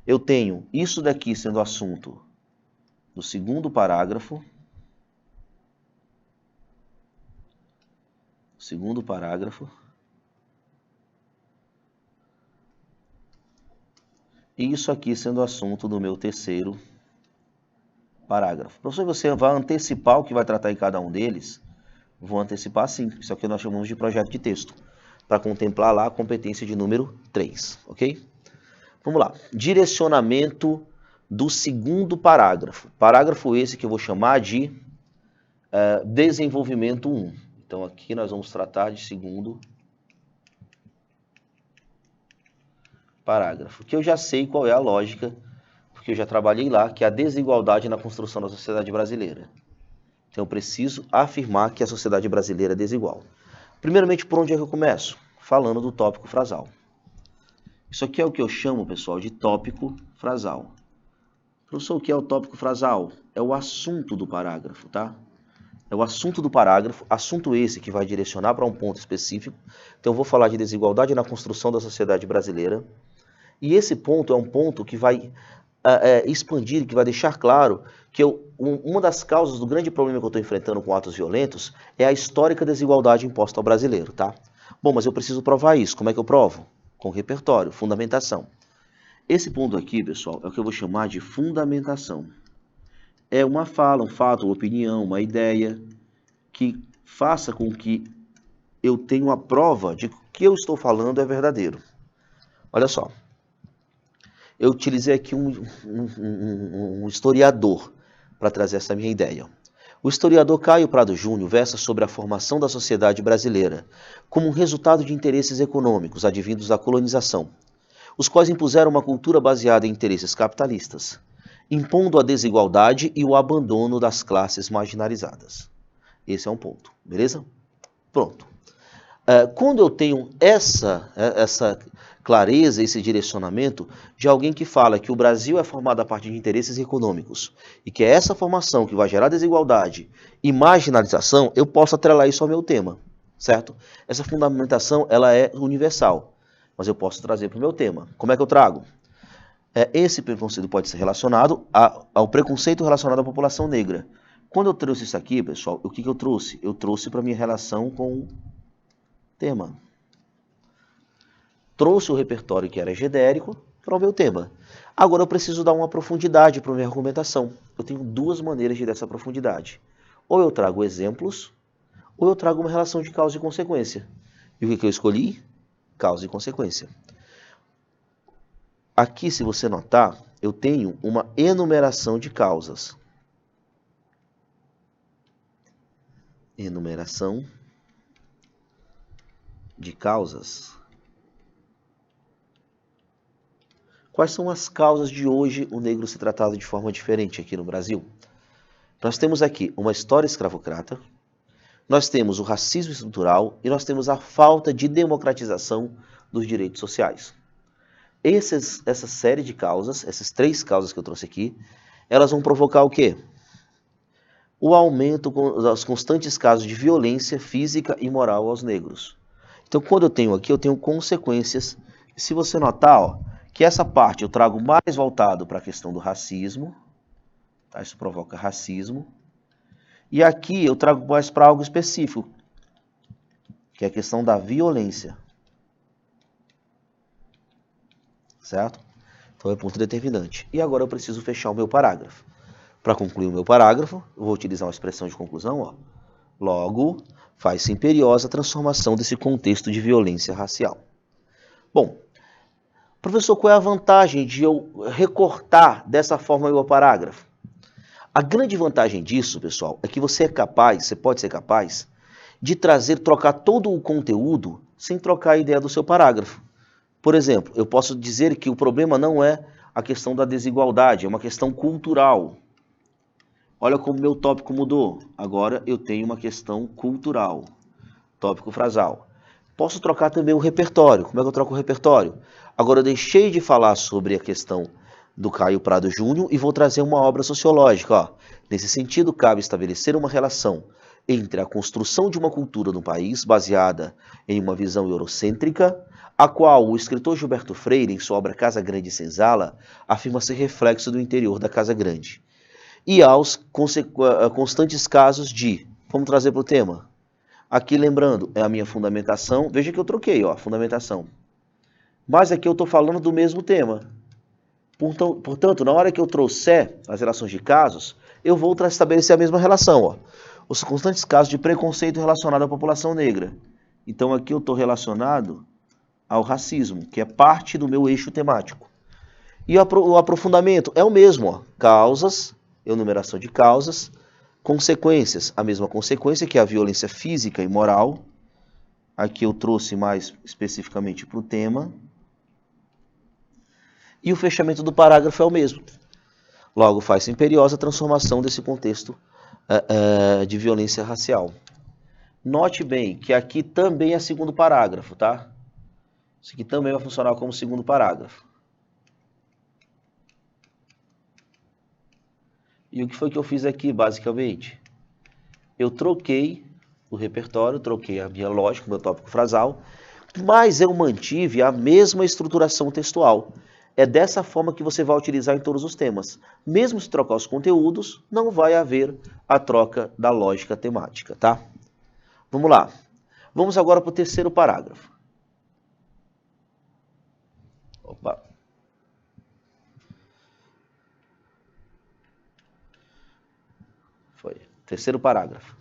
Eu tenho isso daqui sendo assunto do segundo parágrafo. E isso aqui sendo assunto do meu terceiro parágrafo. Professor, você vai antecipar o que vai tratar em cada um deles? Vou antecipar sim. Isso aqui nós chamamos de projeto de texto, para contemplar lá a competência de número 3, ok? Vamos lá. Direcionamento do segundo parágrafo. Parágrafo esse que eu vou chamar de desenvolvimento 1. Então aqui nós vamos tratar de segundo parágrafo, que eu já sei qual é a lógica, porque eu já trabalhei lá, que é a desigualdade na construção da sociedade brasileira. Então eu preciso afirmar que a sociedade brasileira é desigual. Primeiramente, por onde é que eu começo? Falando do tópico frasal. Isso aqui é o que eu chamo, pessoal, de tópico frasal. Professor, o que é o tópico frasal? É o assunto do parágrafo, tá? É o assunto do parágrafo, assunto esse que vai direcionar para um ponto específico. Então eu vou falar de desigualdade na construção da sociedade brasileira. E esse ponto é um ponto que vai expandir, que vai deixar claro que uma das causas do grande problema que eu estou enfrentando com atos violentos é a histórica desigualdade imposta ao brasileiro, tá? Bom, mas eu preciso provar isso. Como é que eu provo? Com repertório, fundamentação. Esse ponto aqui, pessoal, é o que eu vou chamar de fundamentação. É uma fala, um fato, uma opinião, uma ideia que faça com que eu tenha uma prova de que o que eu estou falando é verdadeiro. Olha só. Eu utilizei aqui um historiador para trazer essa minha ideia. O historiador Caio Prado Júnior versa sobre a formação da sociedade brasileira como um resultado de interesses econômicos advindos da colonização, os quais impuseram uma cultura baseada em interesses capitalistas, impondo a desigualdade e o abandono das classes marginalizadas. Esse é um ponto, beleza? Pronto. Quando eu tenho essa clareza, esse direcionamento de alguém que fala que o Brasil é formado a partir de interesses econômicos e que é essa formação que vai gerar desigualdade e marginalização, eu posso atrelar isso ao meu tema, certo? Essa fundamentação, ela é universal, mas eu posso trazer para o meu tema. Como é que eu trago? Esse preconceito pode ser relacionado ao preconceito relacionado à população negra. Quando eu trouxe isso aqui, pessoal, o que eu trouxe? Eu trouxe para minha relação com o tema. Trouxe o repertório que era genérico para o meu tema. Agora eu preciso dar uma profundidade para a minha argumentação. Eu tenho duas maneiras de dar essa profundidade. Ou eu trago exemplos, ou eu trago uma relação de causa e consequência. E o que eu escolhi? Causa e consequência. Aqui, se você notar, eu tenho uma enumeração de causas. Enumeração de causas. Quais são as causas de hoje o negro ser tratado de forma diferente aqui no Brasil? Nós temos aqui uma história escravocrata, nós temos o racismo estrutural e nós temos a falta de democratização dos direitos sociais. Essa série de causas, essas três causas que eu trouxe aqui, elas vão provocar o quê? O aumento dos constantes casos de violência física e moral aos negros. Então, quando eu tenho aqui, eu tenho consequências. Se você notar, ó, que essa parte eu trago mais voltado para a questão do racismo, tá? Isso provoca racismo. E aqui eu trago mais para algo específico, que é a questão da violência. Certo? Então é ponto determinante. E agora eu preciso fechar o meu parágrafo. Para concluir o meu parágrafo, eu vou utilizar uma expressão de conclusão, ó. Logo, faz-se imperiosa a transformação desse contexto de violência racial. Bom, professor, qual é a vantagem de eu recortar dessa forma o meu parágrafo? A grande vantagem disso, pessoal, é que você pode ser capaz de trocar todo o conteúdo sem trocar a ideia do seu parágrafo. Por exemplo, eu posso dizer que o problema não é a questão da desigualdade, é uma questão cultural. Olha como meu tópico mudou. Agora eu tenho uma questão cultural. Tópico frasal. Posso trocar também o repertório. Como é que eu troco o repertório? Agora eu deixei de falar sobre a questão do Caio Prado Júnior e vou trazer uma obra sociológica. Ó. Nesse sentido, cabe estabelecer uma relação entre a construção de uma cultura no país baseada em uma visão eurocêntrica, a qual o escritor Gilberto Freire, em sua obra Casa Grande e Senzala, afirma ser reflexo do interior da Casa Grande. E aos constantes casos de... Vamos trazer para o tema. Aqui, lembrando, é a minha fundamentação. Veja que eu troquei, ó, fundamentação. Mas aqui eu estou falando do mesmo tema. Portanto, na hora que eu trouxer as relações de casos, eu vou estabelecer a mesma relação. Ó. Os constantes casos de preconceito relacionado à população negra. Então, aqui eu estou relacionado ao racismo, que é parte do meu eixo temático. E o aprofundamento é o mesmo. Ó. Causas, enumeração de causas, consequências, a mesma consequência que é a violência física e moral. Aqui eu trouxe mais especificamente para o tema. E o fechamento do parágrafo é o mesmo. Logo, faz-se imperiosa a transformação desse contexto de violência racial. Note bem que aqui também é segundo parágrafo, tá? Isso aqui também vai funcionar como segundo parágrafo. E o que foi que eu fiz aqui, basicamente? Eu troquei o repertório, troquei a minha lógica, o meu tópico frasal, mas eu mantive a mesma estruturação textual. É dessa forma que você vai utilizar em todos os temas. Mesmo se trocar os conteúdos, não vai haver a troca da lógica temática, tá? Vamos lá. Vamos agora para o terceiro parágrafo. Opa. Foi. Terceiro parágrafo.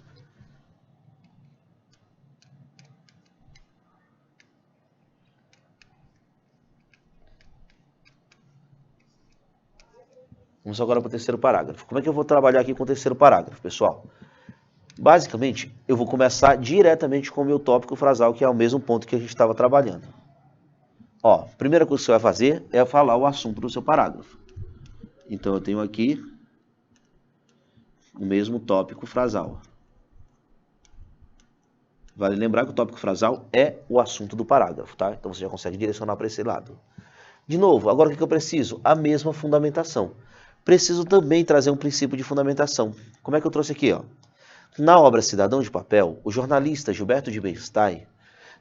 Vamos agora para o terceiro parágrafo. Como é que eu vou trabalhar aqui com o terceiro parágrafo, pessoal? Basicamente, eu vou começar diretamente com o meu tópico frasal, que é o mesmo ponto que a gente estava trabalhando. Ó, a primeira coisa que você vai fazer é falar o assunto do seu parágrafo. Então, eu tenho aqui o mesmo tópico frasal. Vale lembrar que o tópico frasal é o assunto do parágrafo, tá? Então, você já consegue direcionar para esse lado. De novo, agora o que eu preciso? A mesma fundamentação. Preciso também trazer um princípio de fundamentação. Como é que eu trouxe aqui, ó? Na obra Cidadão de Papel, o jornalista Gilberto de Benstein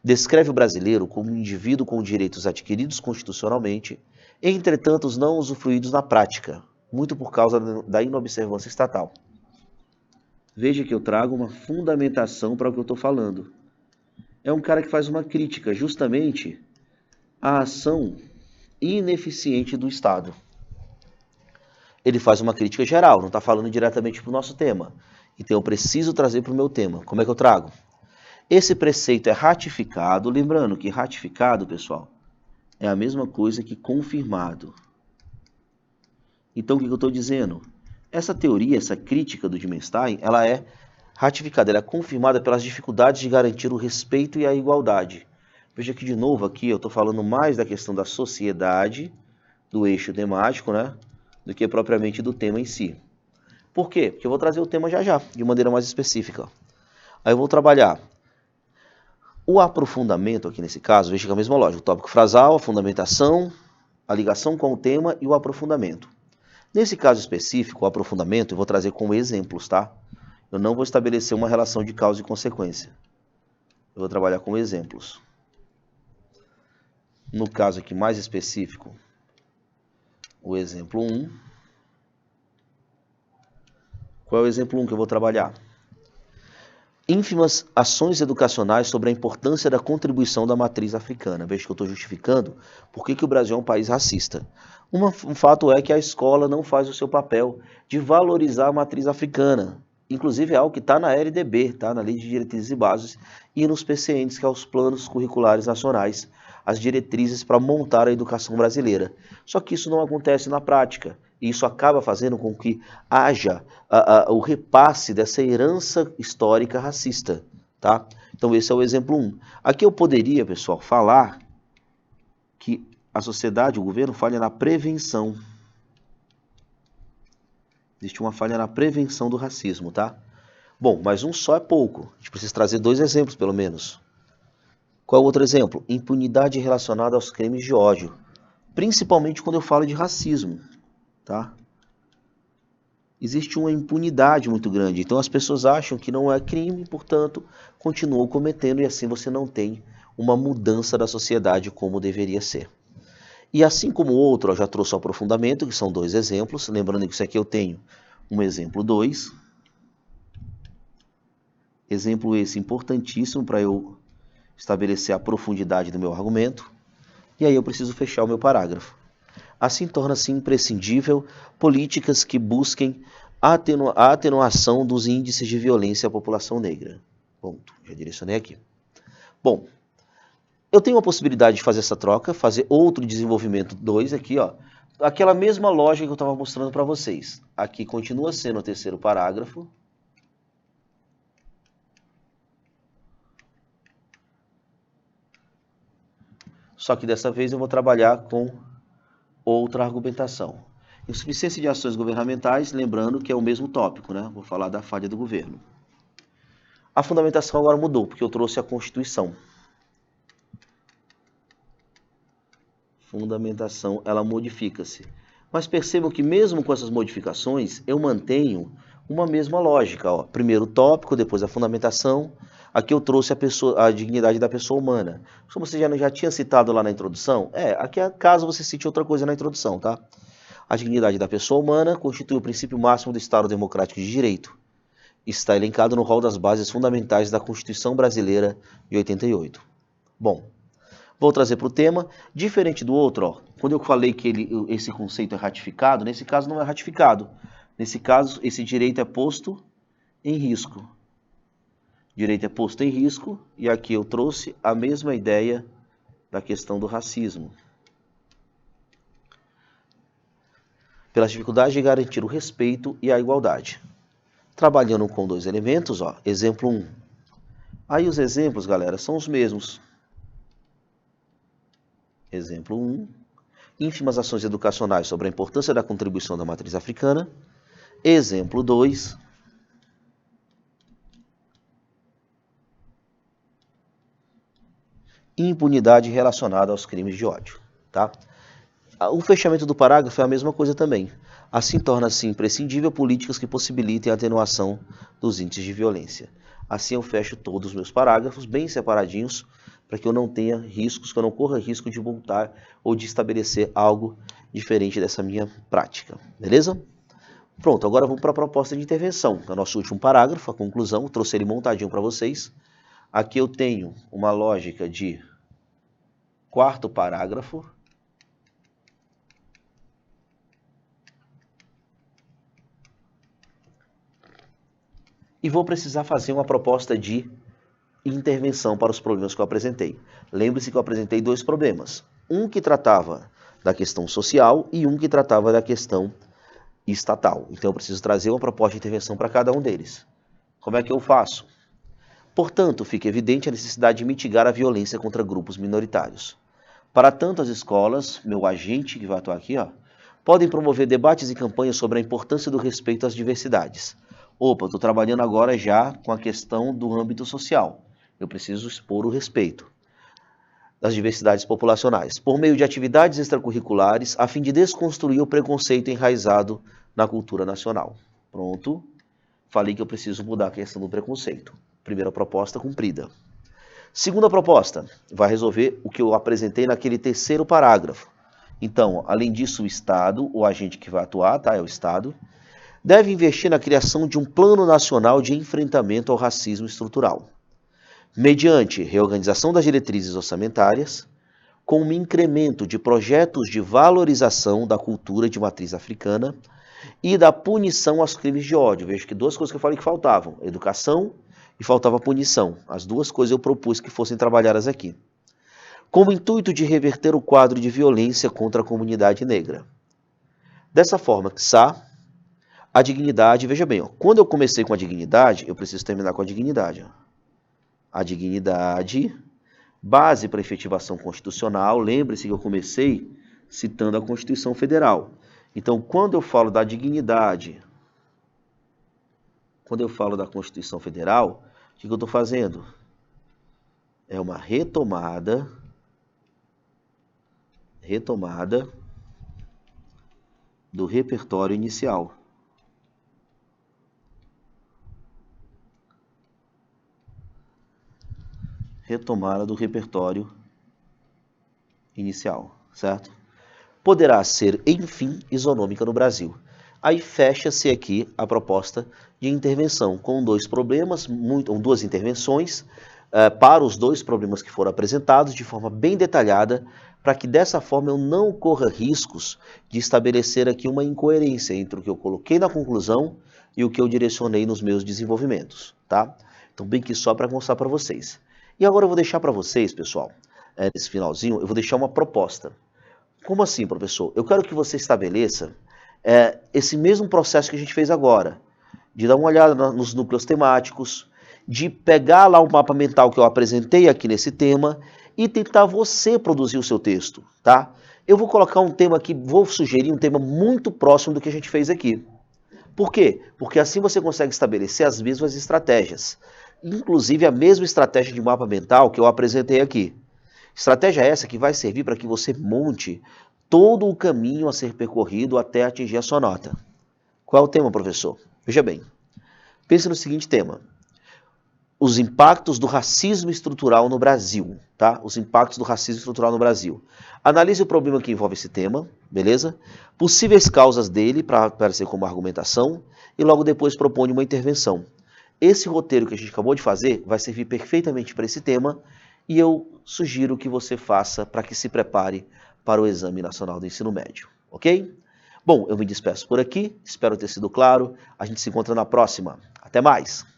descreve o brasileiro como um indivíduo com direitos adquiridos constitucionalmente, entretanto não usufruídos na prática, muito por causa da inobservância estatal. Veja que eu trago uma fundamentação para o que eu estou falando. É um cara que faz uma crítica justamente à ação ineficiente do Estado. Ele faz uma crítica geral, não está falando diretamente para o nosso tema. Então eu preciso trazer para o meu tema. Como é que eu trago? Esse preceito é ratificado, lembrando que ratificado, pessoal, é a mesma coisa que confirmado. Então o que eu estou dizendo? Essa teoria, essa crítica do Dimenstein, ela é ratificada, ela é confirmada pelas dificuldades de garantir o respeito e a igualdade. Veja que de novo aqui eu estou falando mais da questão da sociedade, do eixo temático, né? Do que propriamente do tema em si. Por quê? Porque eu vou trazer o tema já, de maneira mais específica. Aí eu vou trabalhar o aprofundamento aqui nesse caso, veja que é a mesma lógica. O tópico frasal, a fundamentação, a ligação com o tema e o aprofundamento. Nesse caso específico, o aprofundamento, eu vou trazer como exemplos, tá? Eu não vou estabelecer uma relação de causa e consequência. Eu vou trabalhar com exemplos. No caso aqui mais específico, o exemplo 1. Qual é o exemplo 1 que eu vou trabalhar? Ínfimas ações educacionais sobre a importância da contribuição da matriz africana. Veja que eu estou justificando por que o Brasil é um país racista. Um fato é que a escola não faz o seu papel de valorizar a matriz africana. Inclusive é algo que está na LDB, tá? Na Lei de Diretrizes e Bases, e nos PCNs, que é os Planos Curriculares Nacionais, as diretrizes para montar a educação brasileira. Só que isso não acontece na prática. E isso acaba fazendo com que haja o repasse dessa herança histórica racista, tá? Então esse é o exemplo 1. Aqui eu poderia, pessoal, falar que a sociedade, o governo, falha na prevenção. Existe uma falha na prevenção do racismo, tá? Bom, mas um só é pouco. A gente precisa trazer 2 exemplos, pelo menos. Qual é o outro exemplo? Impunidade relacionada aos crimes de ódio. Principalmente quando eu falo de racismo. Tá? Existe uma impunidade muito grande, então as pessoas acham que não é crime, portanto, continuam cometendo e assim você não tem uma mudança da sociedade como deveria ser. E assim como o outro, eu já trouxe o aprofundamento, que são 2 exemplos, lembrando que isso aqui eu tenho um exemplo 2, exemplo esse importantíssimo para eu estabelecer a profundidade do meu argumento, e aí eu preciso fechar o meu parágrafo. Assim torna-se imprescindível políticas que busquem a atenuação dos índices de violência à população negra. Ponto, já direcionei aqui. Bom, eu tenho a possibilidade de fazer essa troca, fazer outro desenvolvimento 2 aqui, ó. Aquela mesma lógica que eu estava mostrando para vocês. Aqui continua sendo o terceiro parágrafo. Só que dessa vez eu vou trabalhar com outra argumentação. Insuficiência de ações governamentais, lembrando que é o mesmo tópico, né? Vou falar da falha do governo. A fundamentação agora mudou, porque eu trouxe a Constituição. Fundamentação, ela modifica-se. Mas percebam que mesmo com essas modificações, eu mantenho uma mesma lógica. Ó. Primeiro o tópico, depois a fundamentação. Aqui eu trouxe a dignidade da pessoa humana. Como você já tinha citado lá na introdução, aqui é caso você cite outra coisa na introdução, tá? A dignidade da pessoa humana constitui o princípio máximo do Estado Democrático de Direito. Está elencado no rol das bases fundamentais da Constituição Brasileira de 88. Bom, vou trazer para o tema, diferente do outro, ó, quando eu falei que esse conceito é ratificado, nesse caso não é ratificado. Nesse caso, esse direito é posto em risco. Direito é posto em risco, e aqui eu trouxe a mesma ideia da questão do racismo. Pelas dificuldades de garantir o respeito e a igualdade. Trabalhando com dois elementos, ó, exemplo 1. Aí os exemplos, galera, são os mesmos. Exemplo 1. Ínfimas ações educacionais sobre a importância da contribuição da matriz africana. Exemplo 2. Impunidade relacionada aos crimes de ódio, tá? O fechamento do parágrafo é a mesma coisa também. Assim torna-se imprescindível políticas que possibilitem a atenuação dos índices de violência. Assim eu fecho todos os meus parágrafos bem separadinhos, para que eu não tenha riscos, que eu não corra risco de voltar ou de estabelecer algo diferente dessa minha prática. Beleza? Pronto, agora vamos para a proposta de intervenção. É o nosso último parágrafo, a conclusão, eu trouxe ele montadinho para vocês. Aqui eu tenho uma lógica de quarto parágrafo. E vou precisar fazer uma proposta de intervenção para os problemas que eu apresentei. Lembre-se que eu apresentei dois problemas. Um que tratava da questão social e um que tratava da questão estatal. Então eu preciso trazer uma proposta de intervenção para cada um deles. Como é que eu faço? Portanto, fica evidente a necessidade de mitigar a violência contra grupos minoritários. Para tanto, as escolas, meu agente que vai atuar aqui, ó, podem promover debates e campanhas sobre a importância do respeito às diversidades. Opa, estou trabalhando agora já com a questão do âmbito social. Eu preciso expor o respeito das diversidades populacionais, por meio de atividades extracurriculares, a fim de desconstruir o preconceito enraizado na cultura nacional. Pronto, falei que eu preciso mudar a questão do preconceito. Primeira proposta cumprida. Segunda proposta, vai resolver o que eu apresentei naquele terceiro parágrafo. Então, além disso, o Estado, o agente que vai atuar, tá, é o Estado, deve investir na criação de um plano nacional de enfrentamento ao racismo estrutural, mediante reorganização das diretrizes orçamentárias, com um incremento de projetos de valorização da cultura de matriz africana e da punição aos crimes de ódio. Vejo que duas coisas que eu falei que faltavam, educação e faltava punição. As duas coisas eu propus que fossem trabalhadas aqui. Com o intuito de reverter o quadro de violência contra a comunidade negra. Dessa forma, a dignidade, veja bem, ó, quando eu comecei com a dignidade, eu preciso terminar com a dignidade. Ó. A dignidade, base para a efetivação constitucional, lembre-se que eu comecei citando a Constituição Federal. Então, quando eu falo da dignidade, quando eu falo da Constituição Federal, o que eu estou fazendo? É uma retomada do repertório inicial. Retomada do repertório inicial, certo? Poderá ser, enfim, isonômica no Brasil. Aí fecha-se aqui a proposta de intervenção, com dois problemas, duas intervenções, para os dois problemas que foram apresentados, de forma bem detalhada, para que dessa forma eu não corra riscos de estabelecer aqui uma incoerência entre o que eu coloquei na conclusão e o que eu direcionei nos meus desenvolvimentos, tá? Então, bem que só para mostrar para vocês. E agora eu vou deixar para vocês, pessoal, nesse finalzinho, eu vou deixar uma proposta. Como assim, professor? Eu quero que você estabeleça esse mesmo processo que a gente fez agora, de dar uma olhada nos núcleos temáticos, de pegar lá o mapa mental que eu apresentei aqui nesse tema e tentar você produzir o seu texto, tá? Eu vou colocar um tema aqui, vou sugerir um tema muito próximo do que a gente fez aqui. Por quê? Porque assim você consegue estabelecer as mesmas estratégias. Inclusive a mesma estratégia de mapa mental que eu apresentei aqui. Estratégia essa que vai servir para que você monte todo o caminho a ser percorrido até atingir a sua nota. Qual é o tema, professor? Veja bem, pense no seguinte tema. os impactos do racismo estrutural no Brasil, tá? Os impactos do racismo estrutural no Brasil. Analise o problema que envolve esse tema, beleza? Possíveis causas dele para aparecer como argumentação e logo depois propõe uma intervenção. Esse roteiro que a gente acabou de fazer vai servir perfeitamente para esse tema e eu sugiro que você faça para que se prepare para o Exame Nacional do Ensino Médio, ok? Bom, eu me despeço por aqui, espero ter sido claro. A gente se encontra na próxima. Até mais!